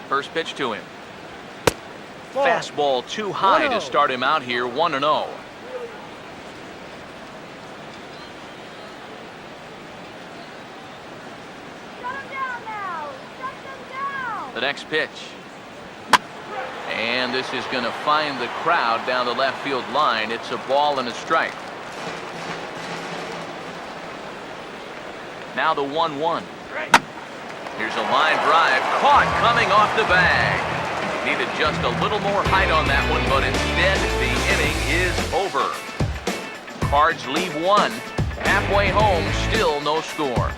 Speaker 1: First pitch to him. Fastball too high to start him out here, 1-0. The next pitch. And this is going to find the crowd down the left field line. It's a ball and a strike. Now the 1-1. Here's a line drive. Caught coming off the bag. Needed just a little more height on that one, but instead the inning is over. Cards leave one. Halfway home, still no score.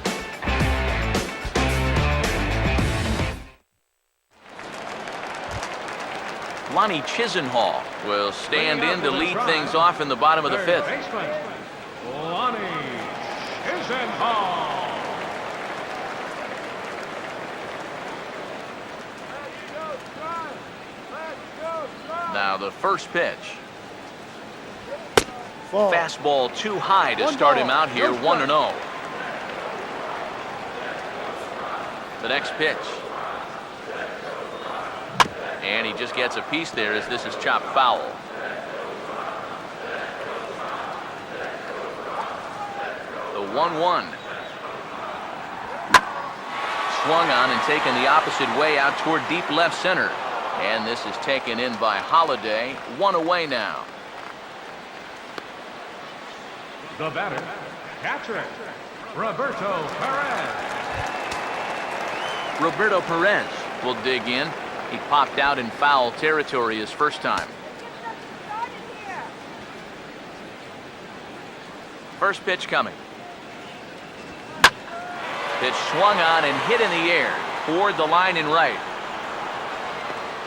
Speaker 1: Lonnie Chisenhall will stand in to lead things off in the bottom of the fifth.
Speaker 4: Baseman, Lonnie Chisenhall.
Speaker 1: Now the first pitch.
Speaker 5: Ball.
Speaker 1: Fastball too high to
Speaker 5: One
Speaker 1: start
Speaker 5: ball.
Speaker 1: him out here,
Speaker 5: No
Speaker 1: 1-0. The next pitch. And he just gets a piece there as this is chopped foul. The 1-1. Swung on and taken the opposite way out toward deep left center. And this is taken in by Holiday. One away now.
Speaker 4: The batter, catcher, Roberto Perez.
Speaker 1: Roberto Perez will dig in. He popped out in foul territory his first time. First pitch coming. Pitch swung on and hit in the air toward the line and right.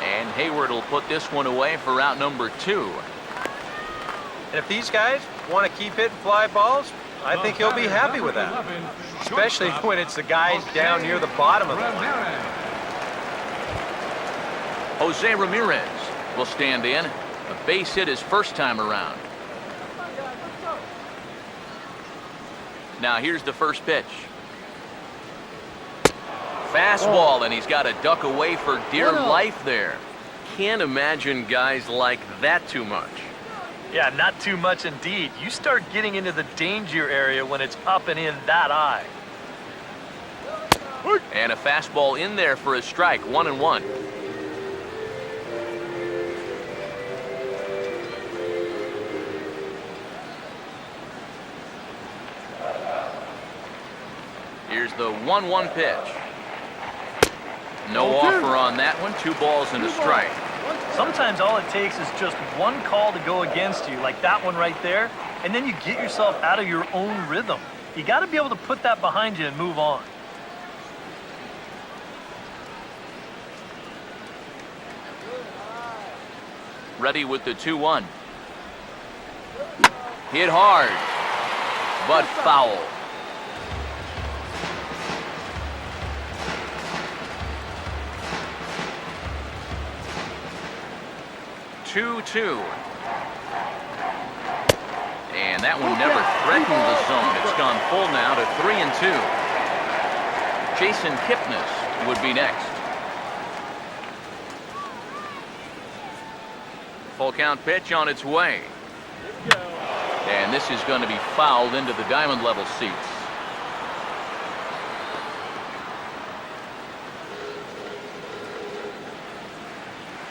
Speaker 1: And Hayward will put this one away for out number 2.
Speaker 3: And if these guys want to keep hitting fly balls, I think he'll be happy with that. Especially when it's the guys down near the bottom of the line.
Speaker 1: Jose Ramirez will stand in. A base hit his first time around. Now here's the first pitch. Fastball, and he's got to duck away for dear life there. Can't imagine guys like that too much.
Speaker 2: Yeah, not too much indeed. You start getting into the danger area when it's up and in that high.
Speaker 1: And a fastball in there for a strike, 1-1. Here's the 1-1 pitch. No offer on that one. 2 balls and a strike.
Speaker 2: Sometimes all it takes is just one call to go against you, like that one right there, and then you get yourself out of your own rhythm. You got to be able to put that behind you and move on.
Speaker 1: Ready with the 2-1. Hit hard, but foul. Two. And that one never threatened the zone. It's gone full now to 3-2. Jason Kipnis would be next. Full count pitch on its way. And this is going to be fouled into the diamond level seats.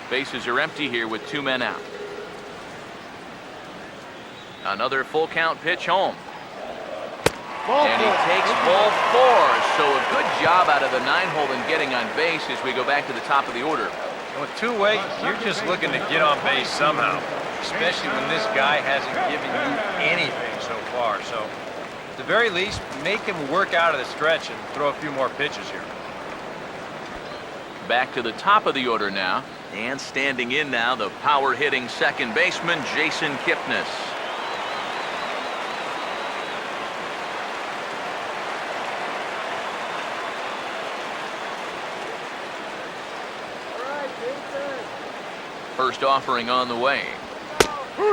Speaker 1: Bases are empty here with 2 men out. Another full count pitch home. And he takes ball 4. So a good job out of the 9-hole in getting on base as we go back to the top of the order.
Speaker 3: And with 2 away, you're just looking to get on base somehow, especially when this guy hasn't given you anything so far. So at the very least, make him work out of the stretch and throw a few more pitches here.
Speaker 1: Back to the top of the order now. And standing in now, the power-hitting second baseman, Jason Kipnis. First offering on the way.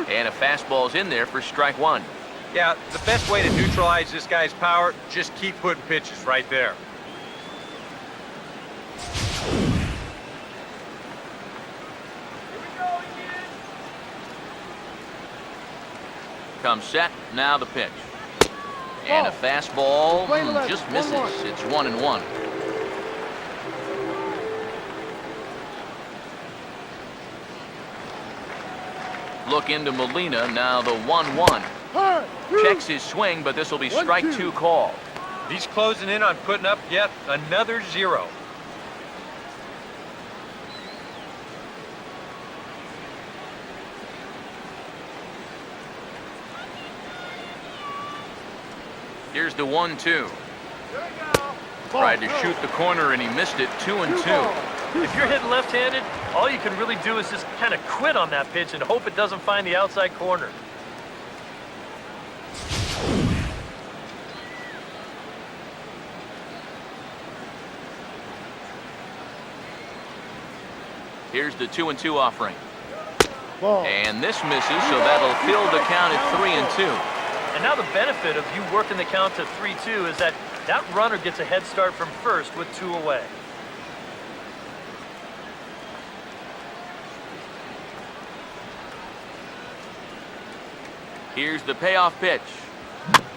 Speaker 1: And a fastball's in there for strike 1.
Speaker 3: Yeah, the best way to neutralize this guy's power, just keep putting pitches right there.
Speaker 1: Comes set, now the pitch. And a fastball just misses. It's 1-1. Look into Molina, now the 1-1. Checks his swing, but this will be strike 2 called.
Speaker 3: He's closing in on putting up yet another 0.
Speaker 1: Here's the 1-2. Tried to shoot the corner and he missed it. 2-2.
Speaker 2: If you're hitting left-handed, all you can really do is just kind of quit on that pitch and hope it doesn't find the outside corner.
Speaker 1: Here's the 2-2 offering. And this misses, so that'll fill the count at 3-2.
Speaker 2: And now the benefit of you working the count to 3-2 is that runner gets a head start from first with 2 away.
Speaker 1: Here's the payoff pitch.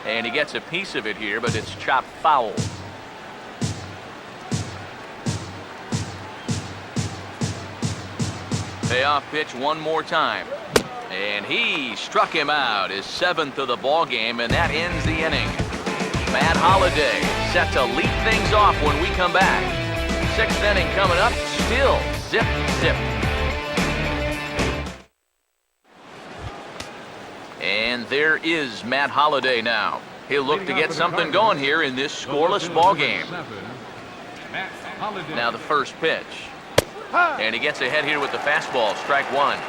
Speaker 1: And he gets a piece of it here, but it's chopped foul. Payoff pitch one more time. And he struck him out, his 7th of the ball game, and that ends the inning. Matt Holliday set to lead things off when we come back. 6th inning coming up, still zip, zip. And there is Matt Holliday now. He'll look to get something going here in this scoreless ball game. Now the first pitch. And he gets ahead here with the fastball, strike 1.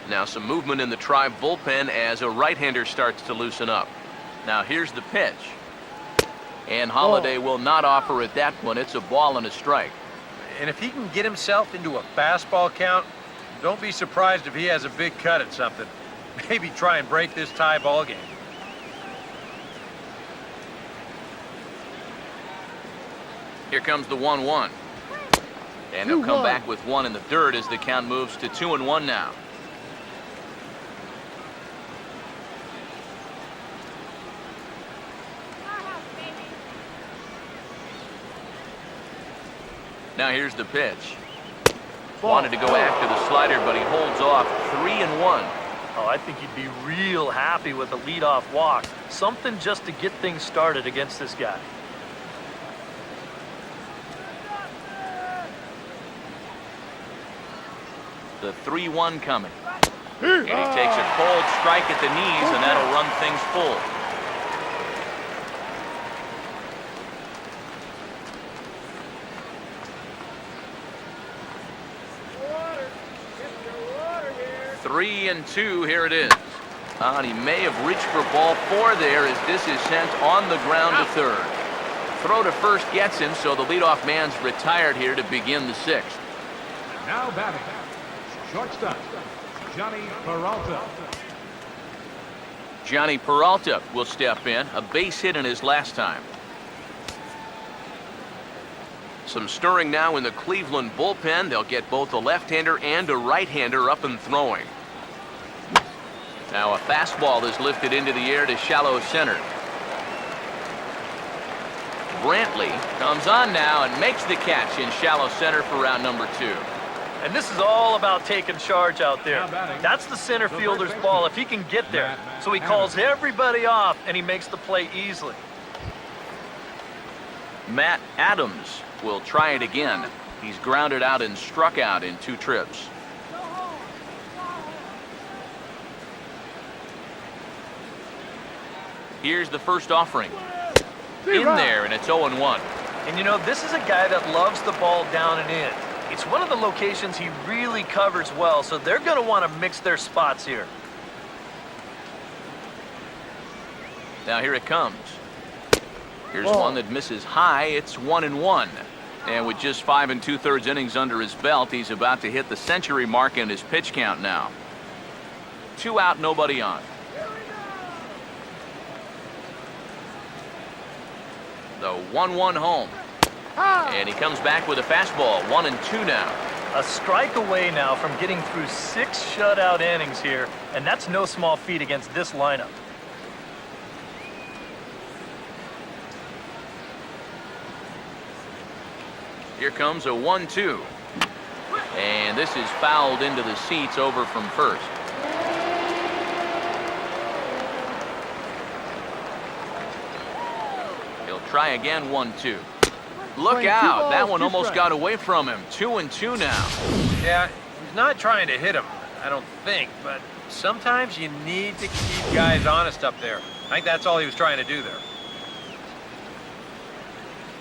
Speaker 1: Now some movement in the Tribe bullpen as a right-hander starts to loosen up. Now here's the pitch. And Holliday will not offer at that one. It's a ball and a strike.
Speaker 3: And if he can get himself into a fastball count, don't be surprised if he has a big cut at something. Maybe try and break this tie ball game.
Speaker 1: Here comes the 1-1. And he'll come back with 1 in the dirt as the count moves to 2-1 now. Now here's the pitch. Wanted to go after the slider, but he holds off. 3-1.
Speaker 2: Oh, I think he'd be real happy with a leadoff walk. Something just to get things started against this guy.
Speaker 1: The 3-1 coming. And he takes a cold strike at the knees, and that'll run things full. Three and 2, here it is. And he may have reached for ball 4 there as this is sent on the ground to third. Throw to first gets him, so the leadoff man's retired here to begin the 6th.
Speaker 4: Now batting, shortstop, Johnny Peralta.
Speaker 1: Johnny Peralta will step in, a base hit in his last time. Some stirring now in the Cleveland bullpen. They'll get both a left-hander and a right-hander up and throwing. Now a fastball is lifted into the air to shallow center. Brantley comes on now and makes the catch in shallow center for round number 2.
Speaker 2: And this is all about taking charge out there. That's the center fielder's ball if he can get there. So he calls everybody off and he makes the play easily.
Speaker 1: Matt Adams will try it again. He's grounded out and struck out in 2 trips. Here's the first offering. In there, and it's 0-1.
Speaker 2: And you know, this is a guy that loves the ball down and in. It's one of the locations he really covers well, so they're going to want to mix their spots here.
Speaker 1: Now here it comes. Here's one that misses high. It's 1-1. And with just 5 2/3 innings under his belt, he's about to hit the century mark in his pitch count now. 2 out, nobody on. The 1-1 home. And he comes back with a fastball. 1-2 now.
Speaker 2: A strike away now from getting through 6 shutout innings here, and that's no small feat against this lineup.
Speaker 1: Here comes a 1-2. And this is fouled into the seats over from first. He'll try again, 1-2. Look out, that one almost got away from him. 2-2 now.
Speaker 3: Yeah, he's not trying to hit him, I don't think, but sometimes you need to keep guys honest up there. I think that's all he was trying to do there.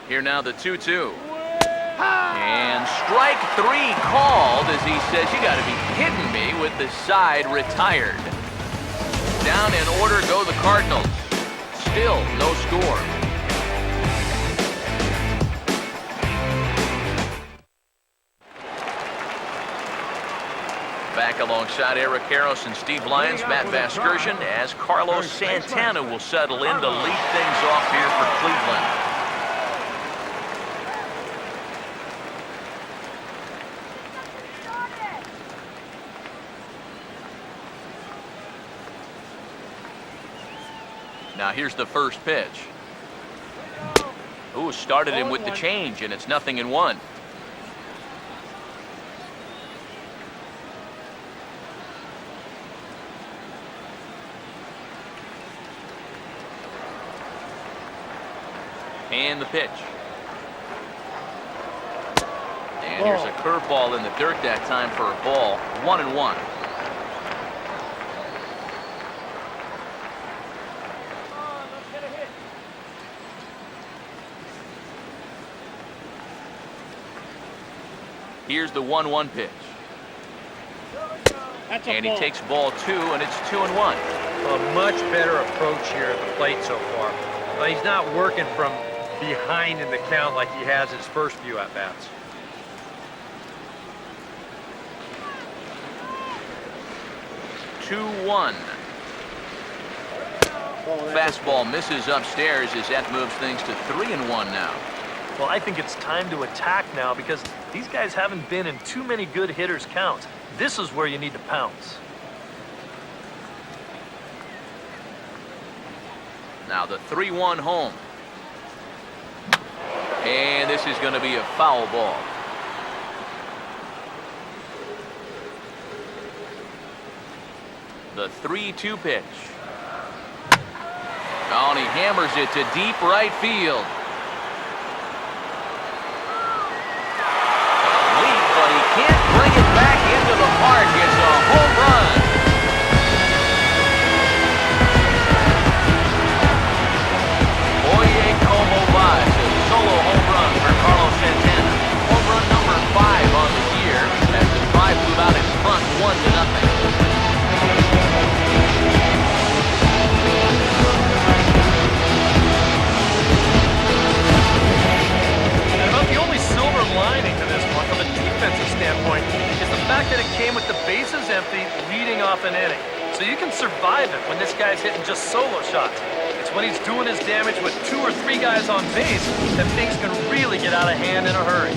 Speaker 1: Here now the 2-2. And strike 3 called as he says, you got to be kidding me, with the side retired. Down in order go the Cardinals. Still no score. Back alongside Eric Karros and Steve Lyons, Matt Vasgersian, as Carlos Santana will settle in to lead things off here for Cleveland. Now here's the first pitch. Ooh, started him with the change, and it's 0-1. And the pitch. And here's a curveball in the dirt that time for a ball. 1-1. Here's the 1-1 pitch. And he takes ball 2, and it's 2-1.
Speaker 3: A much better approach here at the plate so far. But he's not working from behind in the count like he has his first few at-bats. Fastball misses upstairs as that moves things to 3-1 now.
Speaker 2: Well, I think it's time to attack now because these guys haven't been in too many good hitters' counts. This is where you need to pounce.
Speaker 1: Now the 3-1 home. And this is going to be a foul ball. The 3-2 pitch. Oh, and he hammers it to deep right field. Leap, but he can't bring it back into the park. It's a home run. Oye, como va? It's a solo home run for Carlos Santana. Home run number 5 on the year as the Tribe move out in front 1-0.
Speaker 2: Lining to this one from a defensive standpoint is the fact that it came with the bases empty leading off an inning. So you can survive it when this guy's hitting just solo shots. It's when he's doing his damage with 2 or 3 guys on base that things can really get out of hand in a hurry.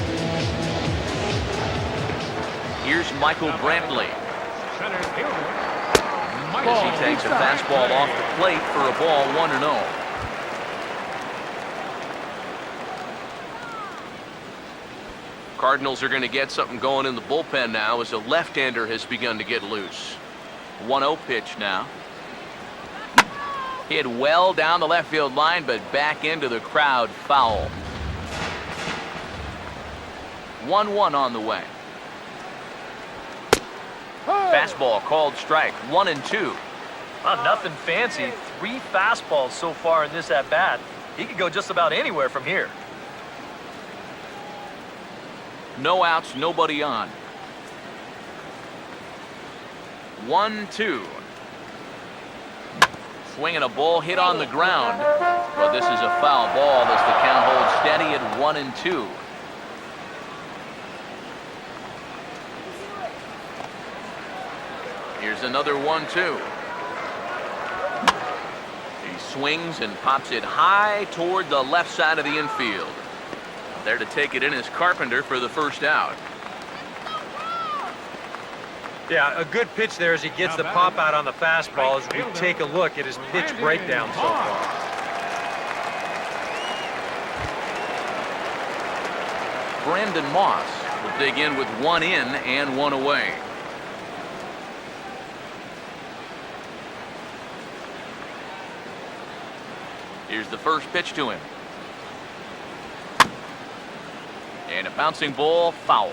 Speaker 1: Here's Michael Brantley.
Speaker 4: Center fielder.
Speaker 1: As he takes a fastball off the plate for a ball 1-0. Cardinals are going to get something going in the bullpen now as a left-hander has begun to get loose. 1-0 pitch now. Hit well down the left field line, but back into the crowd, foul. 1-1 on the way. Fastball called strike, 1-2.
Speaker 2: Nothing fancy. 3 fastballs so far in this at-bat. He could go just about anywhere from here.
Speaker 1: No outs, nobody on. 1-2. Swinging a ball hit on the ground, but this is a foul ball as the count holds steady at 1-2. Here's another 1-2. He swings and pops it high toward the left side of the infield. There to take it in is Carpenter for the first out.
Speaker 3: Yeah, a good pitch there as he gets the pop out on the fastball as we take a look at his pitch breakdown so far.
Speaker 1: Brandon Moss will dig in with one in and one away. Here's the first pitch to him. And a bouncing ball, foul.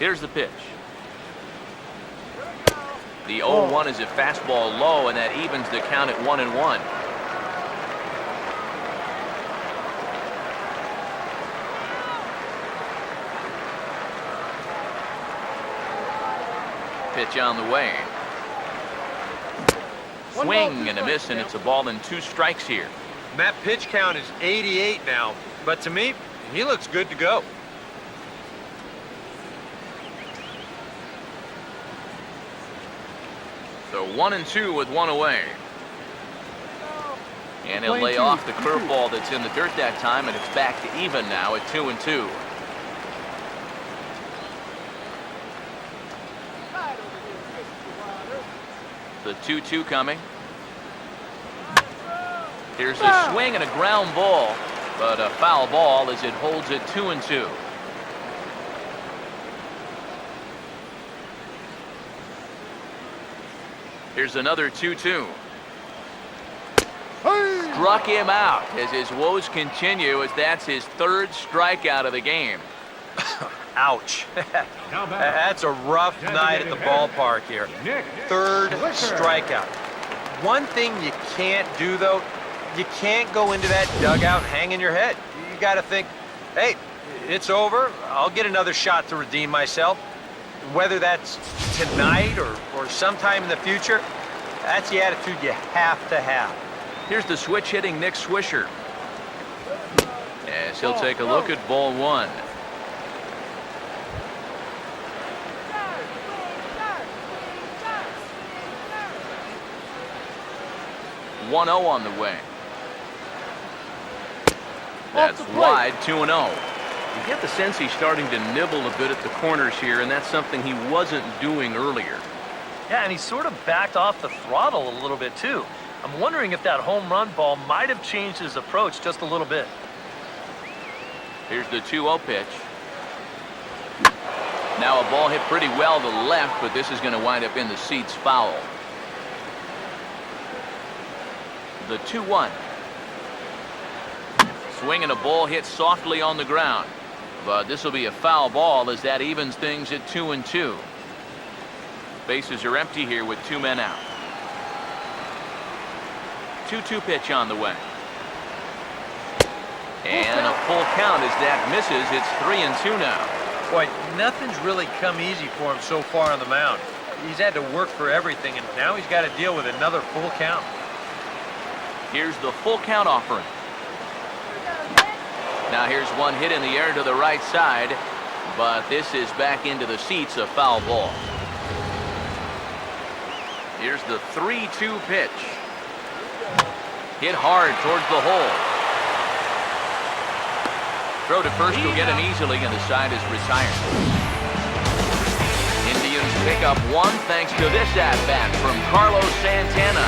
Speaker 1: Here's the pitch. The 0-1 is a fastball low, and that evens the count at 1-1. Pitch on the way. Swing and a miss, and it's a ball and 2 strikes here.
Speaker 3: And that pitch count is 88 now, but to me, he looks good to go.
Speaker 1: So 1-2 with one away. And he'll lay off the curveball that's in the dirt that time, and it's back to even now at 2-2. The 2-2 coming. Here's a swing and a ground ball, but a foul ball as it holds it 2-2. Here's another 2-2. Struck him out as his woes continue, as that's his 3rd strikeout of the game.
Speaker 3: Ouch. That's a rough night at the ballpark here. 3rd strikeout. One thing you can't do, though, you can't go into that dugout hanging your head. You got to think, hey, it's over. I'll get another shot to redeem myself. Whether that's tonight or sometime in the future, that's the attitude you have to have.
Speaker 1: Here's the switch-hitting Nick Swisher, as he'll take a look at ball 1. One 0 on the way. That's wide, 2-0. You get the sense he's starting to nibble a bit at the corners here, and that's something he wasn't doing earlier.
Speaker 2: Yeah, and he sort of backed off the throttle a little bit, too. I'm wondering if that home run ball might have changed his approach just a little bit.
Speaker 1: Here's the 2-0 pitch. Now a ball hit pretty well to the left, but this is going to wind up in the seats, foul. The 2-1. Swing and a ball hit softly on the ground. But this will be a foul ball as that evens things at 2-2. Bases are empty here with 2 men out. 2-2 pitch on the way. And a full count as that misses. It's 3-2 now.
Speaker 3: Boy, nothing's really come easy for him so far on the mound. He's had to work for everything, and now he's got to deal with another full count.
Speaker 1: Here's the full count offering. Now here's one hit in the air to the right side, but this is back into the seats, a foul ball. Here's the 3-2 pitch. Hit hard towards the hole. Throw to first will get him easily, and the side is retired. Indians pick up 1 thanks to this at-bat from Carlos Santana.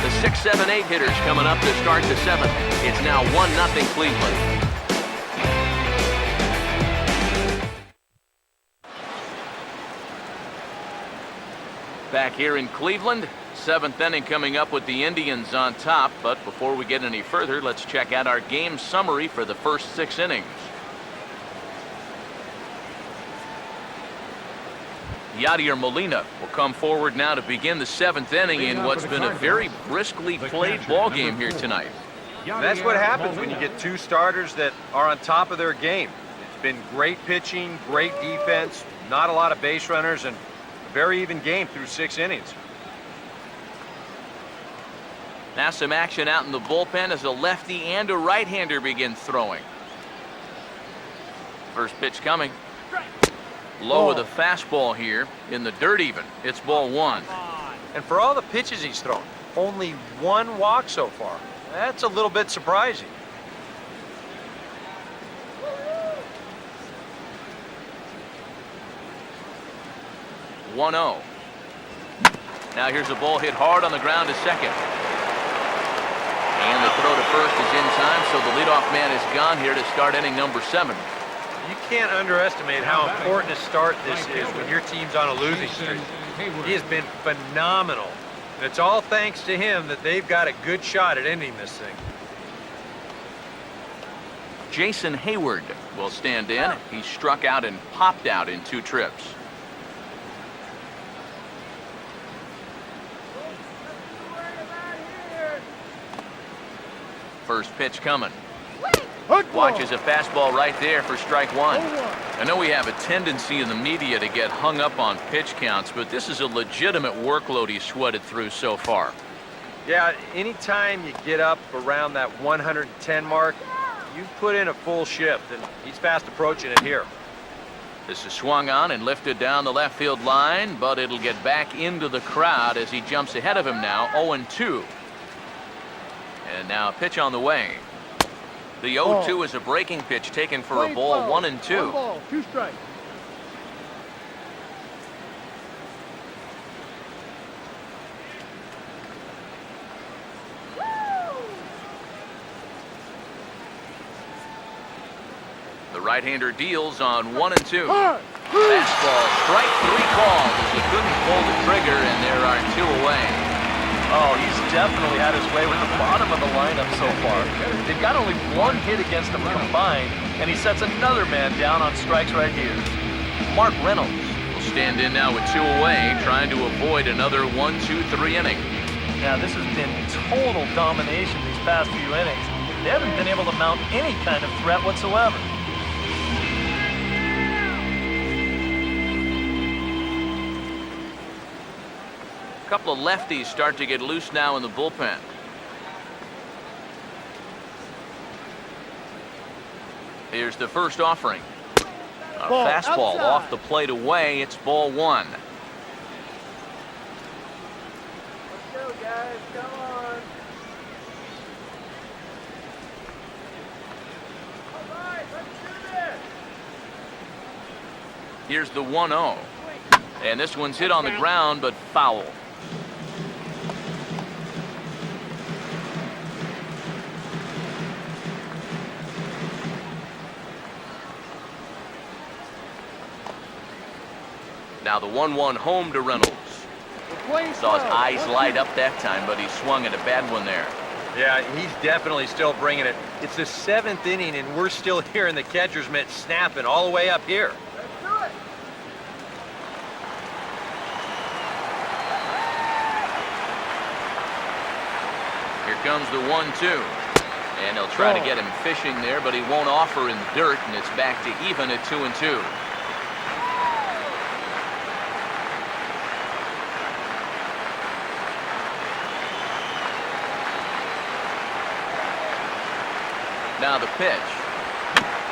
Speaker 1: The 6, 7, 8 hitters coming up to start the 7th. It's now 1-0 Cleveland. Back here in Cleveland, 7th inning coming up with the Indians on top. But before we get any further, let's check out our game summary for the first 6 innings. Yadier Molina will come forward now to begin the 7th inning in what's been a very briskly played ball game here tonight.
Speaker 3: That's what happens when you get 2 starters that are on top of their game. It's been great pitching, great defense, not a lot of base runners, and a very even game through 6 innings.
Speaker 1: Now some action out in the bullpen as a lefty and a right-hander begin throwing. First pitch coming. Low with a fastball here in the dirt even. It's ball 1.
Speaker 3: And for all the pitches he's thrown, only 1 walk so far. That's a little bit surprising.
Speaker 1: Now here's a ball hit hard on the ground to second. And the throw to first is in time, so the leadoff man is gone here to start inning number 7.
Speaker 3: You can't underestimate how important a start this is when your team's on a losing streak. He has been phenomenal. And it's all thanks to him that they've got a good shot at ending this thing.
Speaker 1: Jason Hayward will stand in. He struck out and popped out in 2 trips. First pitch coming. Watches a fastball right there for strike 1. I know we have a tendency in the media to get hung up on pitch counts, but this is a legitimate workload he's sweated through so far.
Speaker 3: Yeah, anytime you get up around that 110 mark, you've put in a full shift, and he's fast approaching it here.
Speaker 1: This is swung on and lifted down the left field line, but it'll get back into the crowd as he jumps ahead of him now, 0-2. And now a pitch on the way. The 0-2 is a breaking pitch taken for a ball, 1-2.
Speaker 5: 1 ball, 2 strikes.
Speaker 1: The right-hander deals on 1-2. Fastball, strike 3 called as he couldn't pull the trigger, and there are 2 away.
Speaker 2: Oh, he's definitely had his way with the bottom of the lineup so far. They've got only 1 hit against him combined, and he sets another man down on strikes right here.
Speaker 1: Mark Reynolds will stand in now with 2 away, trying to avoid another 1-2-3 inning.
Speaker 2: Now, this has been total domination these past few innings. They haven't been able to mount any kind of threat whatsoever.
Speaker 1: A couple of lefties start to get loose now in the bullpen. Here's the first offering. A
Speaker 5: Ball
Speaker 1: fastball
Speaker 5: outside.
Speaker 1: off the plate away. It's ball 1.
Speaker 5: Let's go, guys. Come on. All right, let's do this.
Speaker 1: Here's the 1-0. And this one's hit on the ground, but foul. Now the 1-1 home to Reynolds. Saw his eyes light up that time, but he swung at a bad one there.
Speaker 3: Yeah, he's definitely still bringing it. It's the 7th inning, and we're still hearing the catcher's mitt snapping all the way up here.
Speaker 5: Let's do it.
Speaker 1: Here comes the 1-2. And he'll try to get him fishing there, but he won't offer in the dirt, and it's back to even at 2-2. Now the pitch.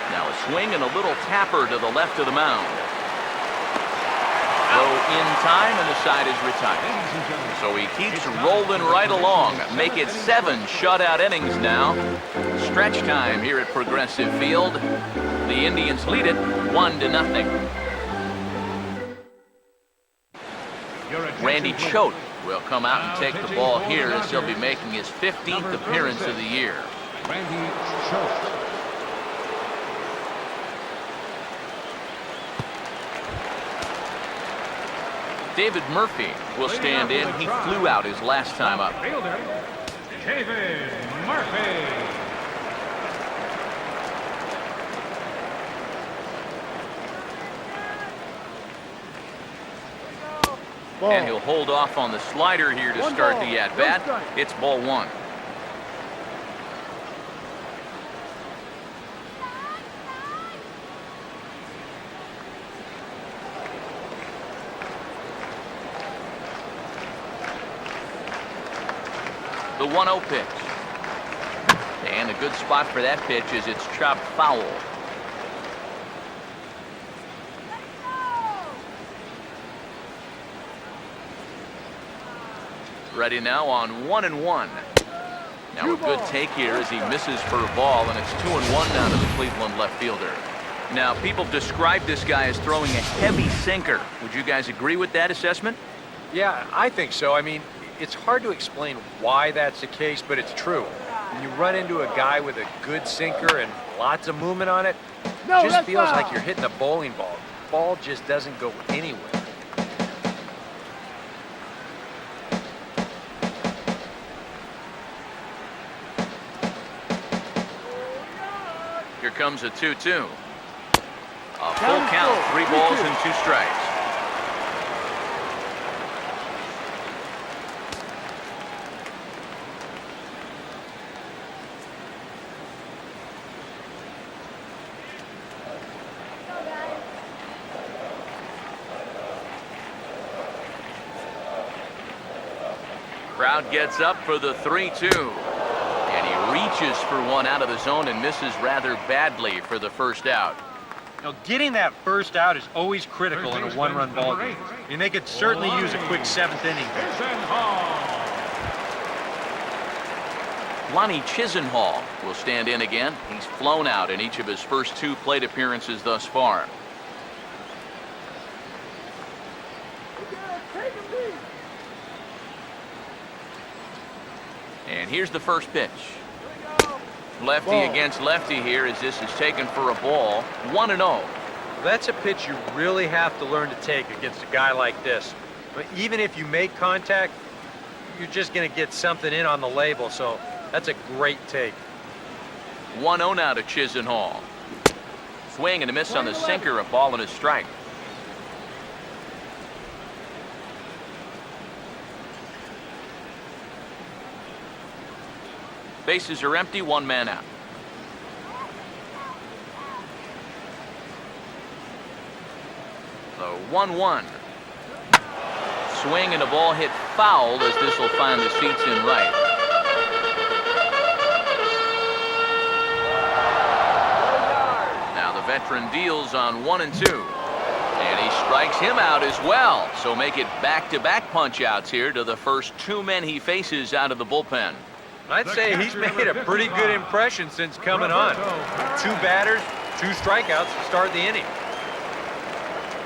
Speaker 1: Now a swing and a little tapper to the left of the mound. Throw in time, and the side is retired. So he keeps rolling right along. Make it 7 shutout innings now. Stretch time here at Progressive Field. The Indians lead it 1-0. Randy Choate will come out and take the ball here as he'll be making his 15th appearance of the year.
Speaker 4: Randy Choate.
Speaker 1: David Murphy will stand in. He flew out his last time up.
Speaker 4: Fielder, David Murphy.
Speaker 1: And he'll hold off on the slider here to start the at-bat. It's ball 1. The 1-0 pitch. And a good spot for that pitch is it's chopped foul. Ready now on 1-1. Now a good take here as he misses for a ball, and it's 2-1 now to the Cleveland left fielder. Now people describe this guy as throwing a heavy sinker. Would you guys agree with that assessment?
Speaker 3: Yeah, I think so. I mean, it's hard to explain why that's the case, but it's true. When you run into a guy with a good sinker and lots of movement on it, it just feels like you're hitting a bowling ball. The ball just doesn't go anywhere.
Speaker 1: Here comes a 2-2. A full count, 3 balls and 2 strikes. Crowd gets up for the 3-2. And he reaches for one out of the zone and misses rather badly for the first out.
Speaker 3: You know, getting that first out is always critical in a one-run ball game. I mean, they could certainly use a quick 7th inning.
Speaker 1: Lonnie Chisenhall will stand in again. He's flown out in each of his first 2 plate appearances thus far. And here's the first pitch. Lefty against lefty here as this is taken for a ball. 1-0.
Speaker 3: That's a pitch you really have to learn to take against a guy like this. But even if you make contact, you're just going to get something in on the label, so that's a great take.
Speaker 1: 1-0 now to Chisenhall. Swing and a miss on the sinker, a ball and a strike. Bases are empty, 1 man out. The 1-1. Swing and a ball hit foul as this will find the seats in right. Now the veteran deals on 1 and 2. And he strikes him out as well. So make it back-to-back punch-outs here to the first 2 men he faces out of the bullpen.
Speaker 3: I'd say he's made a pretty good impression since coming on. 2 batters, 2 strikeouts to start the inning.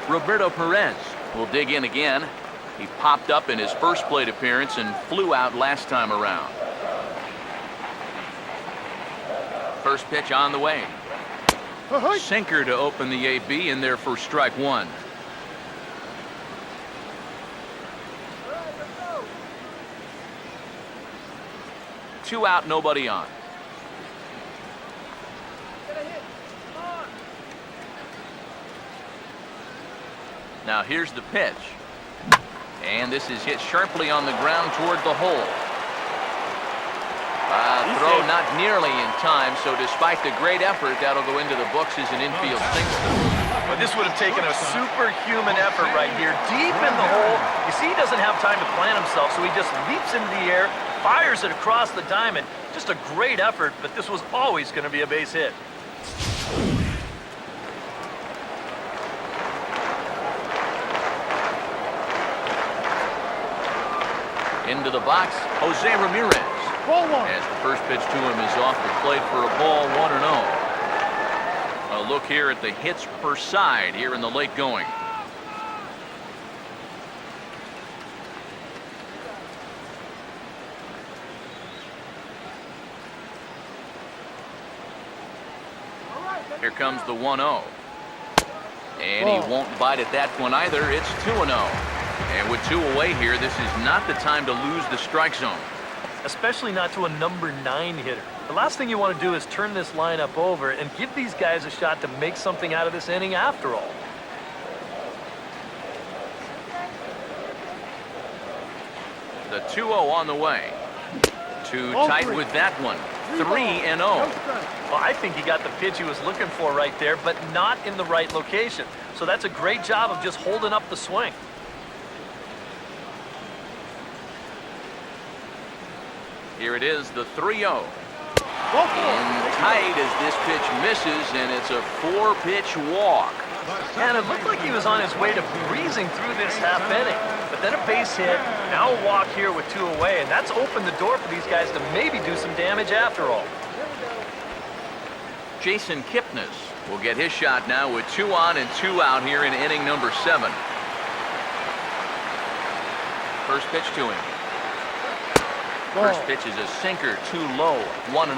Speaker 1: Roberto Perez will dig in again. He popped up in his first plate appearance and flew out last time around. First pitch on the way. Sinker to open the AB in there for strike 1. Two out, nobody on. Now here's the pitch. And this is hit sharply on the ground toward the hole. Throw not nearly in time, so despite the great effort, that'll go into the books as an infield single.
Speaker 2: But this would have taken a superhuman effort right here, deep in the hole. You see, he doesn't have time to plant himself, so he just leaps into the air, fires it across the diamond. Just a great effort, but this was always going to be a base hit.
Speaker 1: Into the box, Jose Ramirez. As the first pitch to him is off the plate for a ball, 1-0. A look here at the hits per side here in the late going. Here comes the 1-0. And he won't bite at that one either. It's 2-0. And with 2 away here, this is not the time to lose the strike zone.
Speaker 2: Especially not to a number 9 hitter. The last thing you want to do is turn this lineup over and give these guys a shot to make something out of this inning after all.
Speaker 1: The 2-0 on the way. Too tight with that one. 3-0.
Speaker 2: Well, I think he got the pitch he was looking for right there, but not in the right location. So that's a great job of just holding up the swing.
Speaker 1: Here it is, the 3-0. In tight as this pitch misses, and it's a 4-pitch walk.
Speaker 2: And it looked like he was on his way to breezing through this half inning. But then a base hit, now a walk here with 2 away, and that's opened the door for these guys to maybe do some damage after all.
Speaker 1: Jason Kipnis will get his shot now with 2 on and 2 out here in inning number 7. First pitch to him. First pitch is a sinker, too low, 1-0.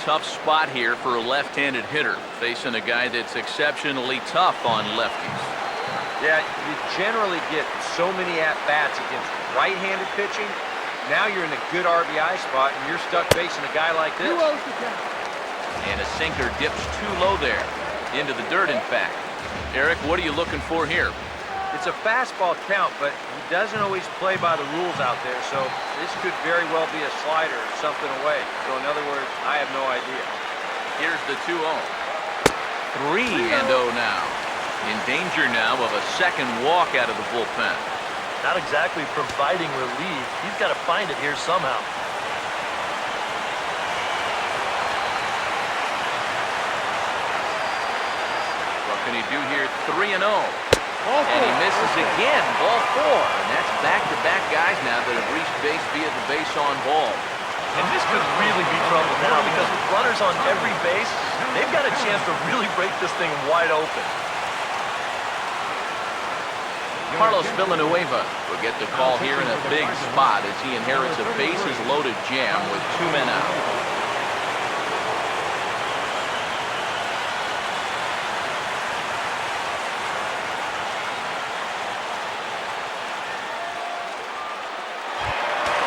Speaker 1: Tough spot here for a left-handed hitter, facing a guy that's exceptionally tough on lefties.
Speaker 3: Yeah, you generally get so many at-bats against right-handed pitching. Now you're in a good RBI spot, and you're stuck facing a guy like this.
Speaker 1: And a sinker dips too low there. Into the dirt, in fact. Eric, what are you looking for here?
Speaker 3: It's a fastball count, but he doesn't always play by the rules out there, so this could very well be a slider or something away. So in other words, I have no idea.
Speaker 1: Here's the 2-0. 3-0 now. In danger now of a second walk out of the bullpen.
Speaker 2: Not exactly providing relief. He's got to find it here somehow.
Speaker 1: What can he do here? 3-0. And he misses again. Ball 4. And that's back-to-back guys now that have reached base via the base on ball.
Speaker 2: And this could really be trouble now because with runners on every base, they've got a chance to really break this thing wide open.
Speaker 1: Carlos Villanueva will get the call here in a big spot as he inherits a bases-loaded jam with 2 men out.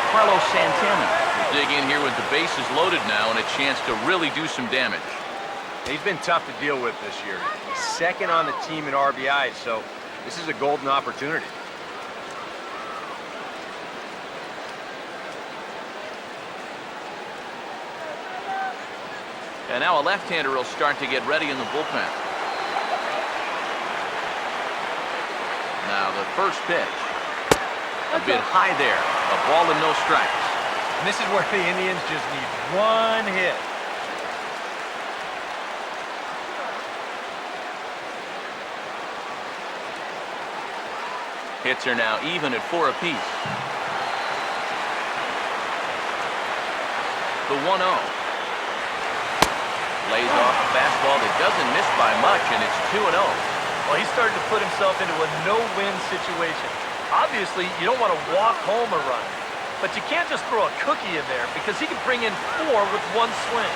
Speaker 1: Carlos Santana will dig in here with the bases loaded now and a chance to really do some damage.
Speaker 3: He's been tough to deal with this year. He's second on the team in RBIs, so this is a golden opportunity.
Speaker 1: And now a left-hander will start to get ready in the bullpen. Now the first pitch. A bit high there. A ball and no strikes.
Speaker 3: And this is where the Indians just need one hit.
Speaker 1: Hits are now even at 4 apiece. The 1-0. Lays off a fastball that doesn't miss by much, and it's 2-0.
Speaker 2: Well, he's starting to put himself into a no-win situation. Obviously, you don't want to walk home a run, but you can't just throw a cookie in there because he can bring in 4 with 1 swing.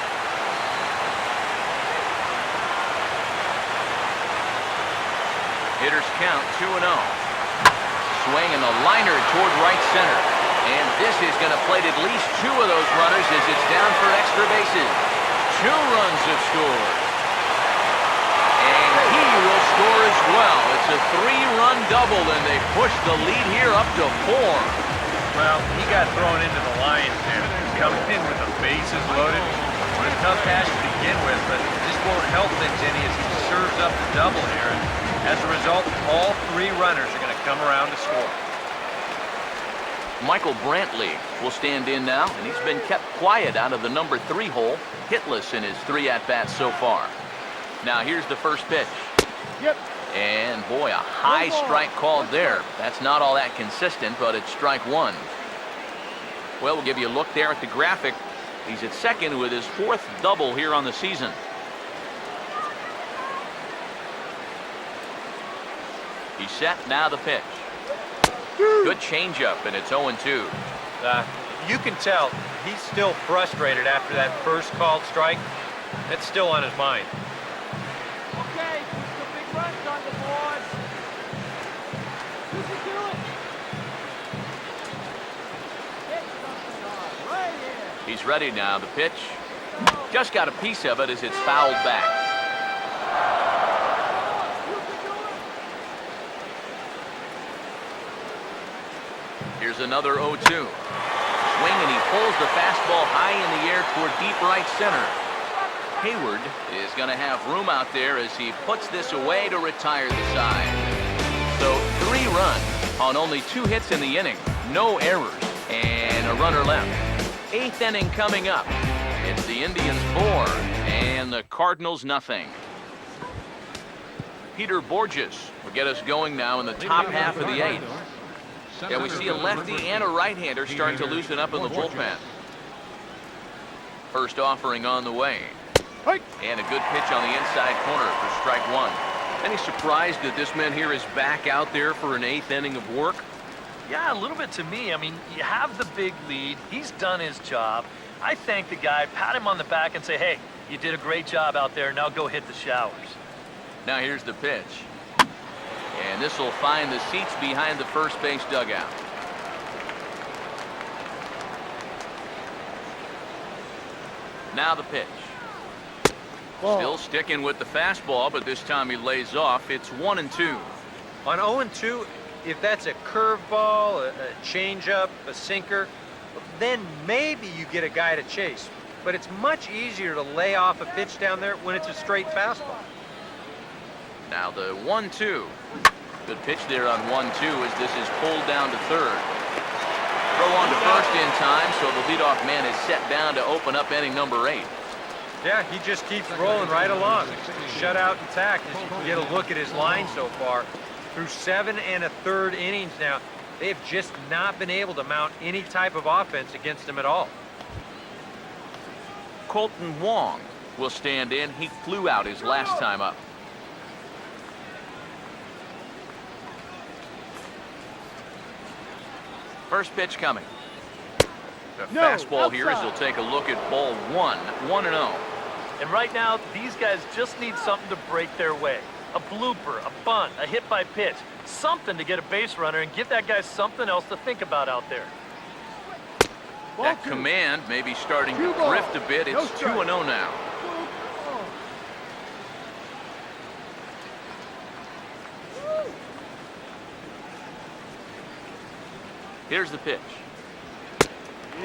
Speaker 1: Hitters count 2-0. Swing and a liner toward right center. And this is going to plate at least 2 of those runners as it's down for extra bases. 2 runs have scored. And he will score as well. It's a 3-run double, and they push the lead here up to 4.
Speaker 3: Well, he got thrown into the lion's den. Coming in with the bases loaded. What a tough task to begin with, but this won't help things any as he serves up the double here. And as a result, all 3 runners are going to come around to score.
Speaker 1: Michael Brantley will stand in now, and he's been kept quiet out of the number 3 hole, hitless in his 3 at-bats so far. Now here's the first pitch.
Speaker 5: Yep.
Speaker 1: And boy, a high strike called there. That's not all that consistent, but it's strike 1. Well, we'll give you a look there at the graphic. He's at second with his 4th double here on the season. He's set, now the pitch. Good changeup, and it's 0-2.
Speaker 3: You can tell he's still frustrated after that first called strike. That's still on his mind.
Speaker 5: Okay, put some big runs on the board. You can do it. Hit something hard, right here.
Speaker 1: He's ready now. The pitch. Just got a piece of it as it's fouled back.
Speaker 5: You can do it.
Speaker 1: Here's another 0-2. Swing, and he pulls the fastball high in the air toward deep right center. Hayward is going to have room out there as he puts this away to retire the side. So 3 runs on only 2 hits in the inning. No errors and a runner left. 8th inning coming up. It's the Indians 4 and the Cardinals nothing. Peter Borges will get us going now in the top half of the 8th. Yeah, we see a lefty and a right-hander starting to loosen up in the bullpen. First offering on the way. And a good pitch on the inside corner for strike 1. Any surprise that this man here is back out there for an 8th inning of work?
Speaker 2: Yeah, a little bit to me. I mean, you have the big lead. He's done his job. I thank the guy, pat him on the back, and say, hey, you did a great job out there. Now go hit the showers.
Speaker 1: Now here's the pitch. And this will find the seats behind the first base dugout. Now the pitch. Still sticking with the fastball, but this time he lays off. It's 1-2.
Speaker 3: On 0-2, if that's a curveball, a changeup, a sinker, then maybe you get a guy to chase. But it's much easier to lay off a pitch down there when it's a straight fastball.
Speaker 1: Now the 1-2. Good pitch there on 1-2 as this is pulled down to third. Throw on to first in time, so the leadoff man is set down to open up inning number 8.
Speaker 3: Yeah, he just keeps rolling right along. Shutout intact as you can get a look at his line so far. Through 7 1/3 innings now, they've just not been able to mount any type of offense against him at all.
Speaker 1: Colton Wong will stand in. He flew out his last time up. First pitch coming. The fastball here as he'll take a look at ball 1, 1-0.
Speaker 2: And right now, these guys just need something to break their way. A blooper, a bunt, a hit by pitch. Something to get a base runner and give that guy something else to think about out there.
Speaker 1: That command may be starting to drift a bit. It's 2-0 now. Here's the pitch.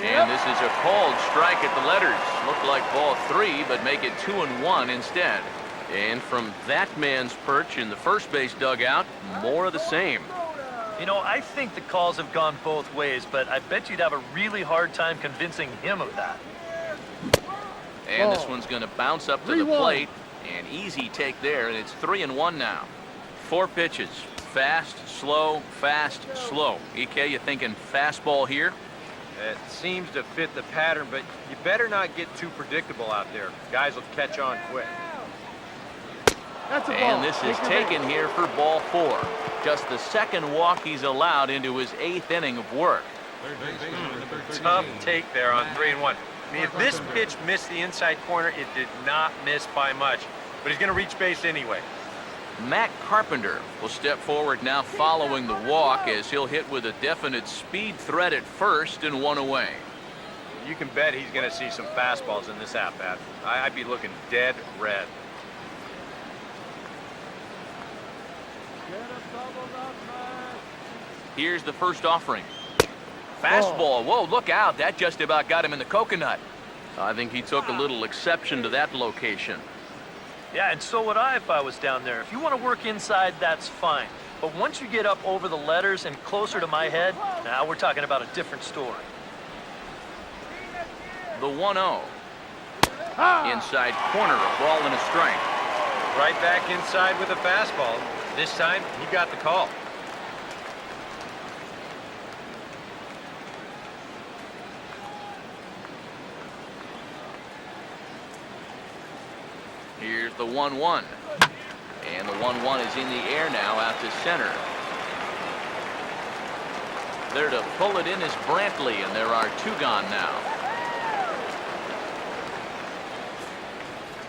Speaker 1: And this is a called strike at the letters. Looked like ball 3, but make it 2-1 instead. And from that man's perch in the first base dugout, more of the same.
Speaker 2: You know, I think the calls have gone both ways, but I bet you'd have a really hard time convincing him of that.
Speaker 1: And this one's going to bounce up to the plate. An easy take there, and it's 3-1 now. 4 pitches. Fast, slow, fast, slow. EK, you thinking fastball here?
Speaker 3: It seems to fit the pattern, but you better not get too predictable out there. Guys will catch on quick.
Speaker 1: And this is taken here for ball 4. Just the second walk he's allowed into his 8th inning of work.
Speaker 3: Tough take there on 3-1. I mean, if this pitch missed the inside corner, it did not miss by much. But he's going to reach base anyway.
Speaker 1: Matt Carpenter will step forward now following the walk as he'll hit with a definite speed threat at first and 1 away.
Speaker 3: You can bet he's going to see some fastballs in this at-bat. I'd be looking dead red.
Speaker 1: Here's the first offering. Fastball. Whoa, look out. That just about got him in the coconut. I think he took a little exception to that location.
Speaker 2: Yeah, and so would I if I was down there. If you want to work inside, that's fine. But once you get up over the letters and closer to my head, now we're talking about a different story.
Speaker 1: The 1-0. Inside corner, a ball and a strike.
Speaker 3: Right back inside with a fastball. This time, he got the call.
Speaker 1: Here's the 1-1. And the 1-1 is in the air now out to center. There to pull it in is Brantley, and there are 2 gone now.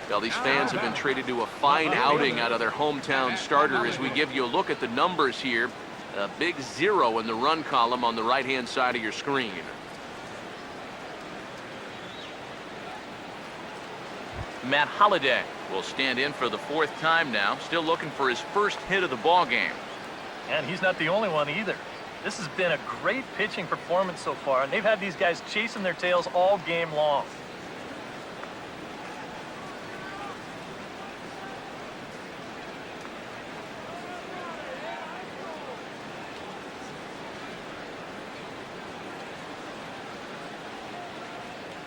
Speaker 1: Well, these fans have been treated to a fine outing out of their hometown starter as we give you a look at the numbers here. A big 0 in the run column on the right-hand side of your screen. Matt Holliday will stand in for the 4th time now, still looking for his first hit of the ball game.
Speaker 2: And he's not the only one either. This has been a great pitching performance so far, and they've had these guys chasing their tails all game long.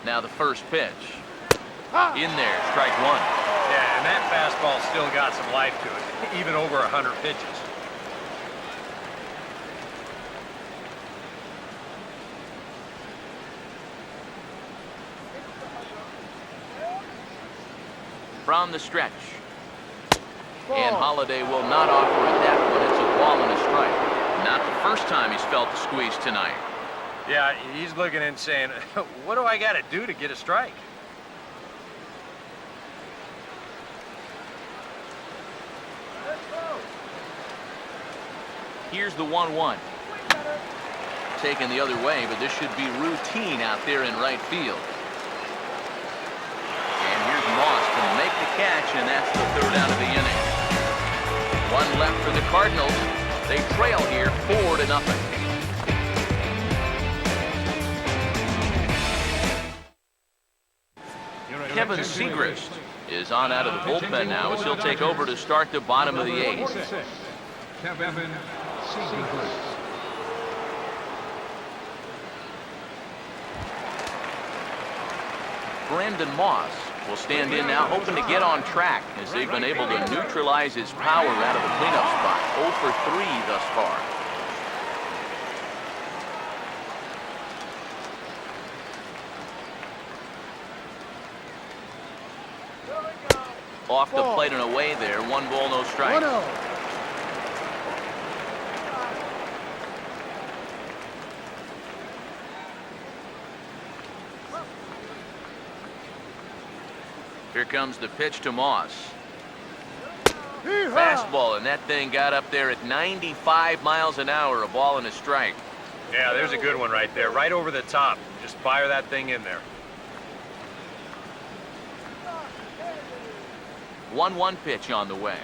Speaker 1: Now the first pitch. In there, strike 1.
Speaker 3: Yeah, and that fastball still got some life to it, even over 100 pitches.
Speaker 1: From the stretch. And Holliday will not offer at that one. It's a ball and a strike. Not the first time he's felt the squeeze tonight.
Speaker 3: Yeah, he's looking and saying, what do I got to do to get a strike?
Speaker 1: Here's the 1-1. Taken the other way, but this should be routine out there in right field. And here's Moss to make the catch, and that's the third out of the inning. One left for the Cardinals. They trail here 4-0. Kevin Segrist is on out of the bullpen now as he'll take over to start the bottom of the eighth.
Speaker 4: Kevin Segrist.
Speaker 1: Brandon Moss will stand in now, hoping to get on track as they've been able to neutralize his power out of the cleanup spot. 0 for 3 thus far. Off the plate and away there. 1 ball, no strike. Here comes the pitch to Moss. Fastball, and that thing got up there at 95 miles an hour, a ball and a strike.
Speaker 3: Yeah, there's a good one right there, right over the top. Just fire that thing in there.
Speaker 1: 1-1 pitch on the way.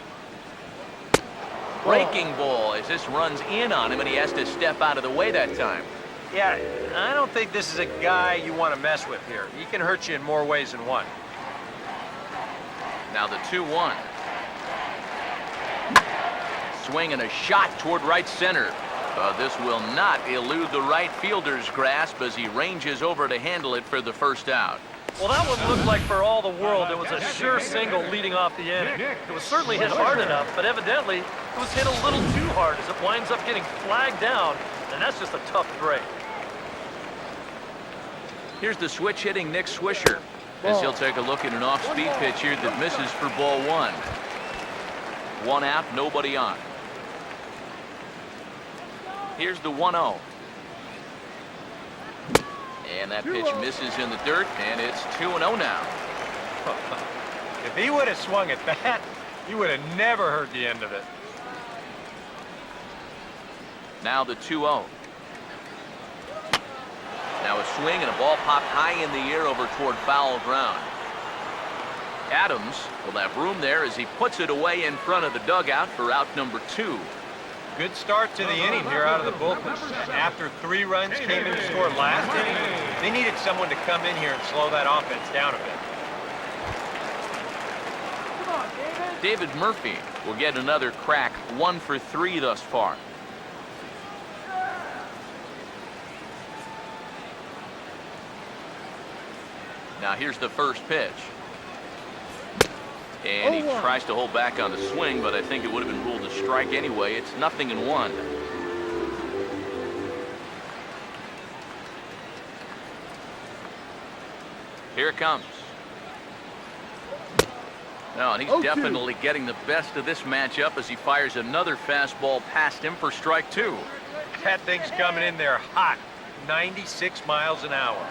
Speaker 1: Breaking ball as this runs in on him, and he has to step out of the way that time.
Speaker 3: Yeah, I don't think this is a guy you want to mess with here. He can hurt you in more ways than one.
Speaker 1: Now the 2-1. Swing and a shot toward right center. This will not elude the right fielder's grasp as he ranges over to handle it for the first out.
Speaker 2: Well, that one looked like for all the world it was a sure single leading off the inning. It was certainly hit hard enough, but evidently it was hit a little too hard as it winds up getting flagged down, and that's just a tough break.
Speaker 1: Here's the switch hitting Nick Swisher as he'll take a look at an off-speed pitch here that misses for ball 1. 1 out, nobody on. Here's the 1-0. And that pitch misses in the dirt, and it's 2-0 now.
Speaker 3: If he would have swung at that, you would have never heard the end of it.
Speaker 1: Now the 2-0. Now a swing and a ball popped high in the air over toward foul ground. Adams will have room there as he puts it away in front of the dugout for out number 2.
Speaker 3: Good start to the inning here out of the bullpen. After 3 runs came in to score last inning, they needed someone to come in here and slow that offense down a bit.
Speaker 5: Come on, David.
Speaker 1: David Murphy will get another crack, 1 for 3 thus far. Now here's the first pitch. And he tries to hold back on the swing, but I think it would have been ruled a strike anyway. It's 0-1. Here it comes. Oh, and he's definitely getting the best of this matchup as he fires another fastball past him for strike 2.
Speaker 3: That thing's coming in there hot, 96 miles an hour.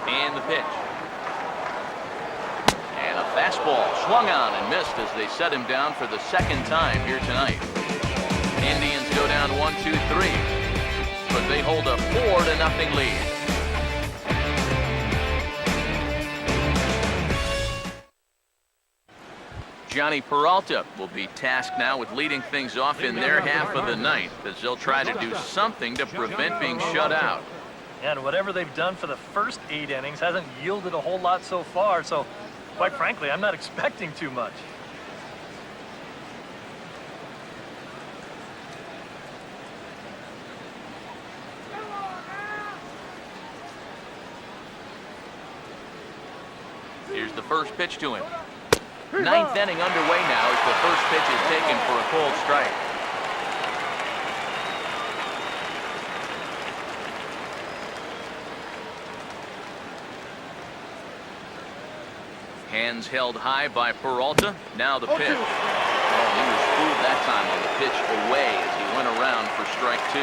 Speaker 1: And the pitch. And a fastball swung on and missed as they set him down for the second time here tonight. Indians go down 1-2-3, but they hold a 4-0 lead. Johnny Peralta will be tasked now with leading things off in their half of the ninth as they'll try to do something to prevent being shut out.
Speaker 2: And whatever they've done for the first 8 innings hasn't yielded a whole lot so far, so quite frankly, I'm not expecting too much.
Speaker 1: Here's the first pitch to him. 9th inning underway now as the first pitch is taken for a cold strike. Hands held high by Peralta. Now the pitch. Oh, he was fooled That time on the pitch away as he went around for strike 2.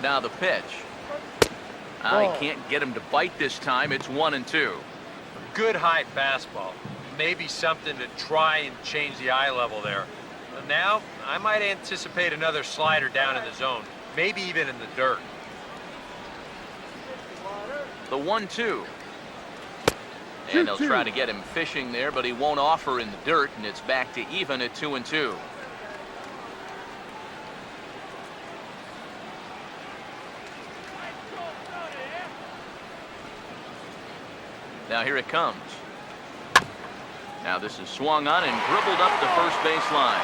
Speaker 1: Now the pitch. He can't get him to bite this time. It's 1-2.
Speaker 3: Good high fastball. Maybe something to try and change the eye level there. But now, I might anticipate another slider down in the zone. Maybe even in the dirt.
Speaker 1: The 1-2. And they'll try to get him fishing there, but he won't offer in the dirt, and it's back to even at 2-2. Now here it comes. Now this is swung on and dribbled up the first base line.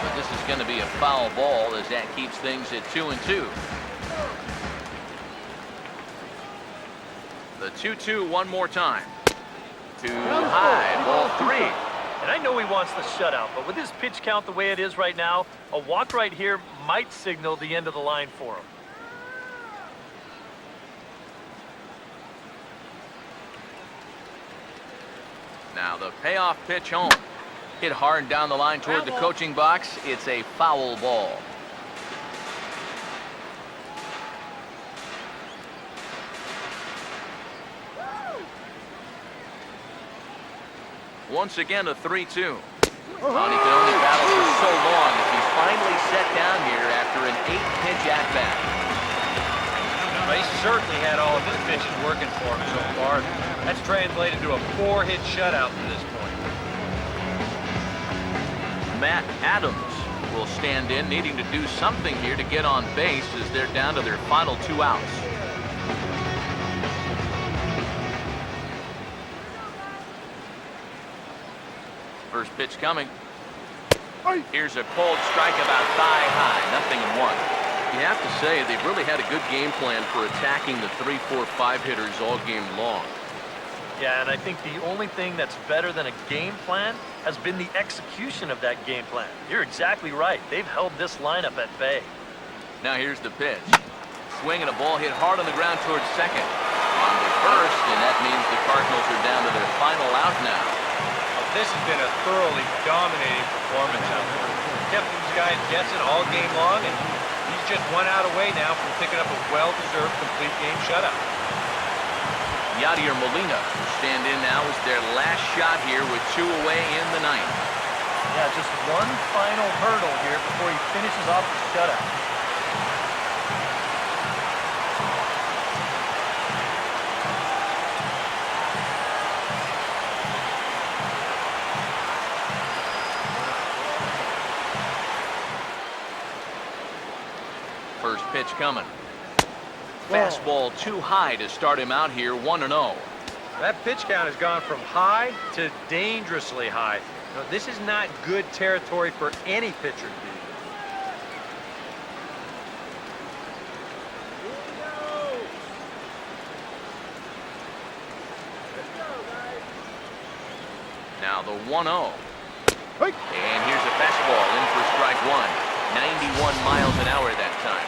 Speaker 1: But this is going to be a foul ball as that keeps things at 2-2. The 2-2 one more time. Too high, ball 3.
Speaker 2: And I know he wants the shutout, but with his pitch count the way it is right now, a walk right here might signal the end of the line for him.
Speaker 1: Now the payoff pitch home. Hit hard down the line toward the coaching box. It's a foul ball. Once again, a 3-2. He can only battle for so long as he's finally set down here after an 8-pitch at-bat.
Speaker 3: Well, he certainly had all of his pitches working for him so far. That's translated to a 4-hit shutout to this point.
Speaker 1: Matt Adams will stand in, needing to do something here to get on base as they're down to their final 2 outs. First pitch coming. Here's a cold strike about thigh high, nothing in 1. You have to say they've really had a good game plan for attacking the 3, 4, 5 hitters all game long.
Speaker 2: Yeah, and I think the only thing that's better than a game plan has been the execution of that game plan. You're exactly right. They've held this lineup at bay.
Speaker 1: Now here's the pitch. Swing and a ball hit hard on the ground towards second. On to first, and that means the Cardinals are down to their final out now.
Speaker 3: This has been a thoroughly dominating performance out there. Kept these guys guessing all game long, and he's just 1 out away now from picking up a well-deserved complete game shutout.
Speaker 1: Yadier Molina will stand in now as their last shot here with 2 away in the 9th.
Speaker 2: Yeah, just one final hurdle here before he finishes off the shutout.
Speaker 1: First pitch coming. Fastball too high to start him out here, 1-0.
Speaker 3: That pitch count has gone from high to dangerously high. Now, this is not good territory for any pitcher to be.
Speaker 1: Now the 1-0. And here's a fastball in for strike 1. 91 miles an hour that time.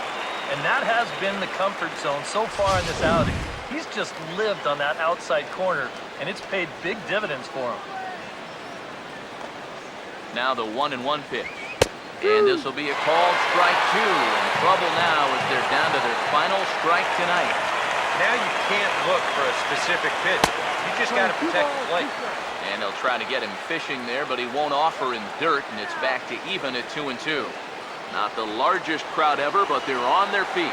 Speaker 2: And that has been the comfort zone so far in this outing. He's just lived on that outside corner, and it's paid big dividends for him.
Speaker 1: Now the 1-1 pitch. And this will be a called strike 2. In trouble now as they're down to their final strike tonight.
Speaker 3: Now you can't look for a specific pitch. You just got to protect the plate.
Speaker 1: And they'll try to get him fishing there, but he won't offer in dirt, and it's back to even at 2-2. Not the largest crowd ever, but they're on their feet.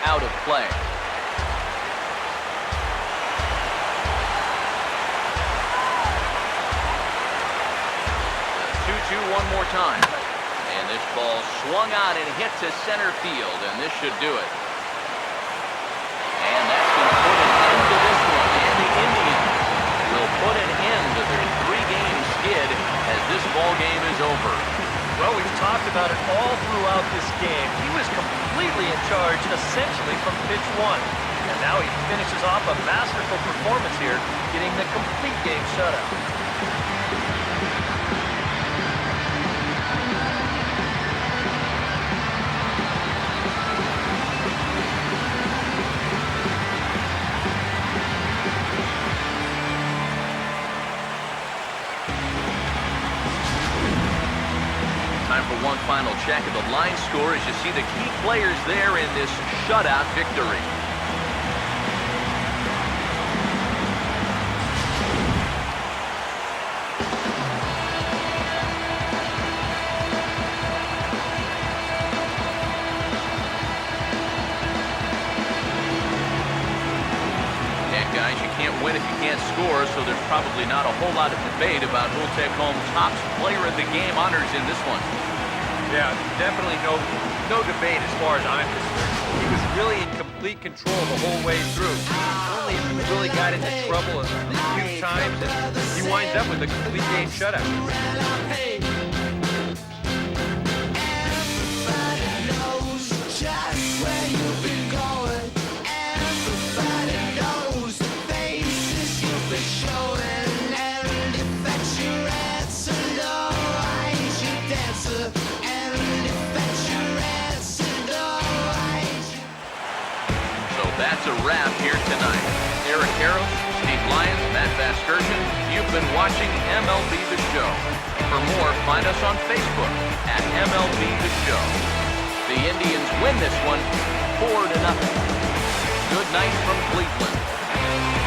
Speaker 1: Out of play. The 2-2 one more time. And this ball swung on and hit to center field, and this should do it. And that's going to put an end to this one. And the Indians will put an end to their 3-game skid as this ball game is over.
Speaker 2: Well, we've talked about it all throughout this game. He was completely in charge, essentially from pitch 1. And now he finishes off a masterful performance here, getting the complete game shutout.
Speaker 1: Time for one final check of the line score as you see the key players there in this shutout victory. Guys, you can't win if you can't score, so there's probably not a whole lot of debate about who'll take home top player of the game honors in this one.
Speaker 3: Yeah, definitely no debate as far as I'm concerned. He was really in complete control the whole way through. Only if he really got into trouble a few times, and he winds up with a complete game shutout.
Speaker 1: That's a wrap here tonight. Eric Harrows, Steve Lyons, Matt Vasgersian, you've been watching MLB The Show. For more, find us on Facebook at MLB The Show. The Indians win this one 4-0. Good night from Cleveland.